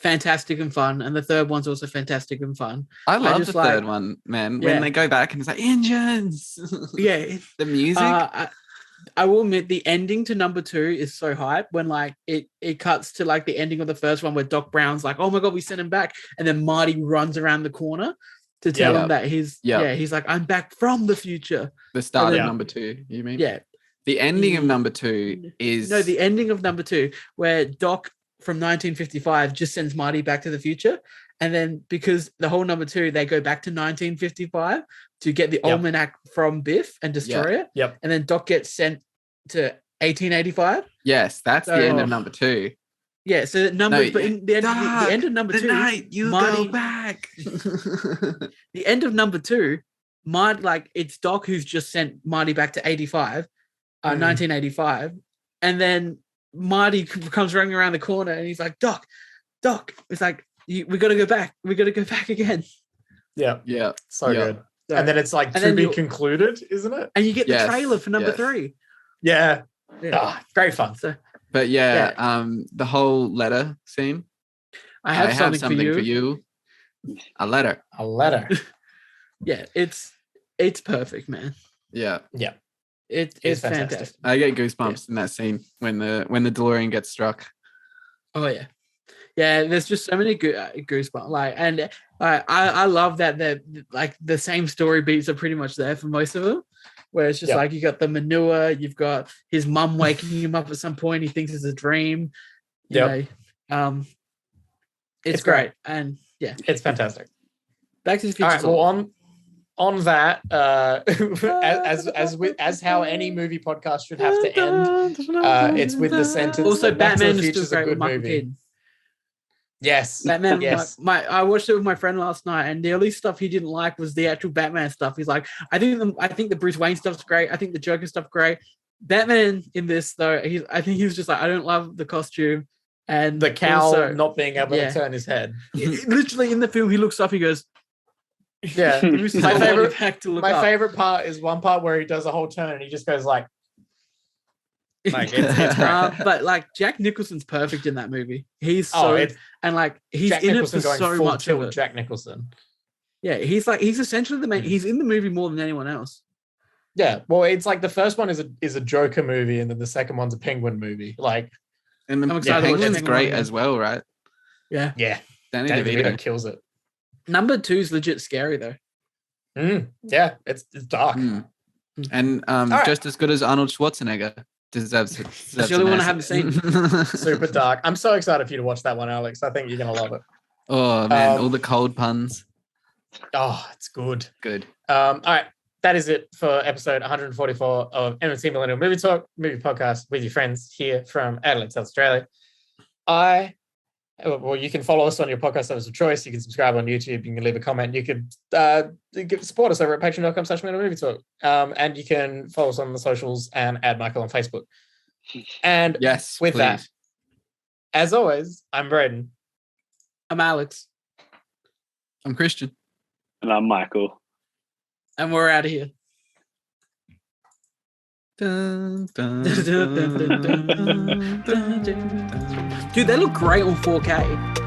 fantastic and fun, and the third one's also fantastic and fun. I love the third one, man. When they go back and it's engines. Yeah, the music. I will admit the ending to number 2 is so hype when it cuts to the ending of the first one where Doc Brown's oh my god, we sent him back, and then Marty runs around the corner to tell him that he's I'm back from the future. The start of number 2, you mean? Yeah. The ending of number 2 is the ending of number 2 where Doc from 1955 just sends Marty back to the future, and then because the whole number 2 they go back to 1955 to get the almanac from Biff and destroy it. Yep. And then Doc gets sent to 1885. Yes, that's the end of number 2. Yeah, so but in the end of number 2, Marty, go back. The end of number 2, Marty, it's Doc who's just sent Marty back to 1985, and then Marty comes running around the corner and he's like, Doc, it's we got to go back. We got to go back again. Yeah. Yeah. So good. And then it's to be concluded, isn't it? And you get the trailer for number 3. Yeah. Great fun. So But the whole letter scene. I have something for you. A letter. A letter. Yeah, it's perfect, man. Yeah. It's fantastic. I get goosebumps in that scene when the DeLorean gets struck. Oh yeah. There's just so many goosebumps. Like, and I love that the same story beats are pretty much there for most of them. Where it's just like you got the manure, you've got his mum waking him up at some point. He thinks it's a dream. You know, it's great, and it's fantastic. Back to the Future. All right. Well, on that, as how any movie podcast should have to end, it's with the sentence. Also, Batman is Future's still great a good with Michael movie. Keaton. Yes, Batman. Yes. I watched it with my friend last night, and the only stuff he didn't like was the actual Batman stuff. He's like, I think the Bruce Wayne stuff's great. I think the Joker stuff great. Batman in this though, I think he was just like, I don't love the costume and the cowl also, not being able to turn his head. Literally in the film, he looks up, he goes, Yeah, my favorite part is one part where he does a whole turn and he just goes like it's great. But like Jack Nicholson's perfect in that movie. He's and like he's Jack in Nicholson it for going so full much tilt of it. Jack Nicholson. Yeah, he's essentially the main. He's in the movie more than anyone else. Yeah, well, it's like the first one is a Joker movie, and then the second one's a Penguin movie. Like, and the Penguin's great as well, right? Yeah. Danny DeVito kills it. Number 2 is legit scary though. Yeah, it's dark. And just as good as Arnold Schwarzenegger deserves That's the only one I haven't seen. Super dark. I'm so excited for you to watch that one, Alex. I think you're gonna love it. Oh man, all the cold puns. Oh, it's good. Good. All right. That is it for episode 144 of MMT Millennial Movie Talk, movie podcast with your friends here from Adelaide, South Australia. You can follow us on your podcast service of choice. You can subscribe on YouTube. You can leave a comment. You could support us over at patreon.com/millennialmovietalk. And you can follow us on the socials and add Michael on Facebook. And with that, as always, I'm Braden. I'm Alex. I'm Christian. And I'm Michael. And we're out of here. Dun, dun, Dude, they look great on 4K.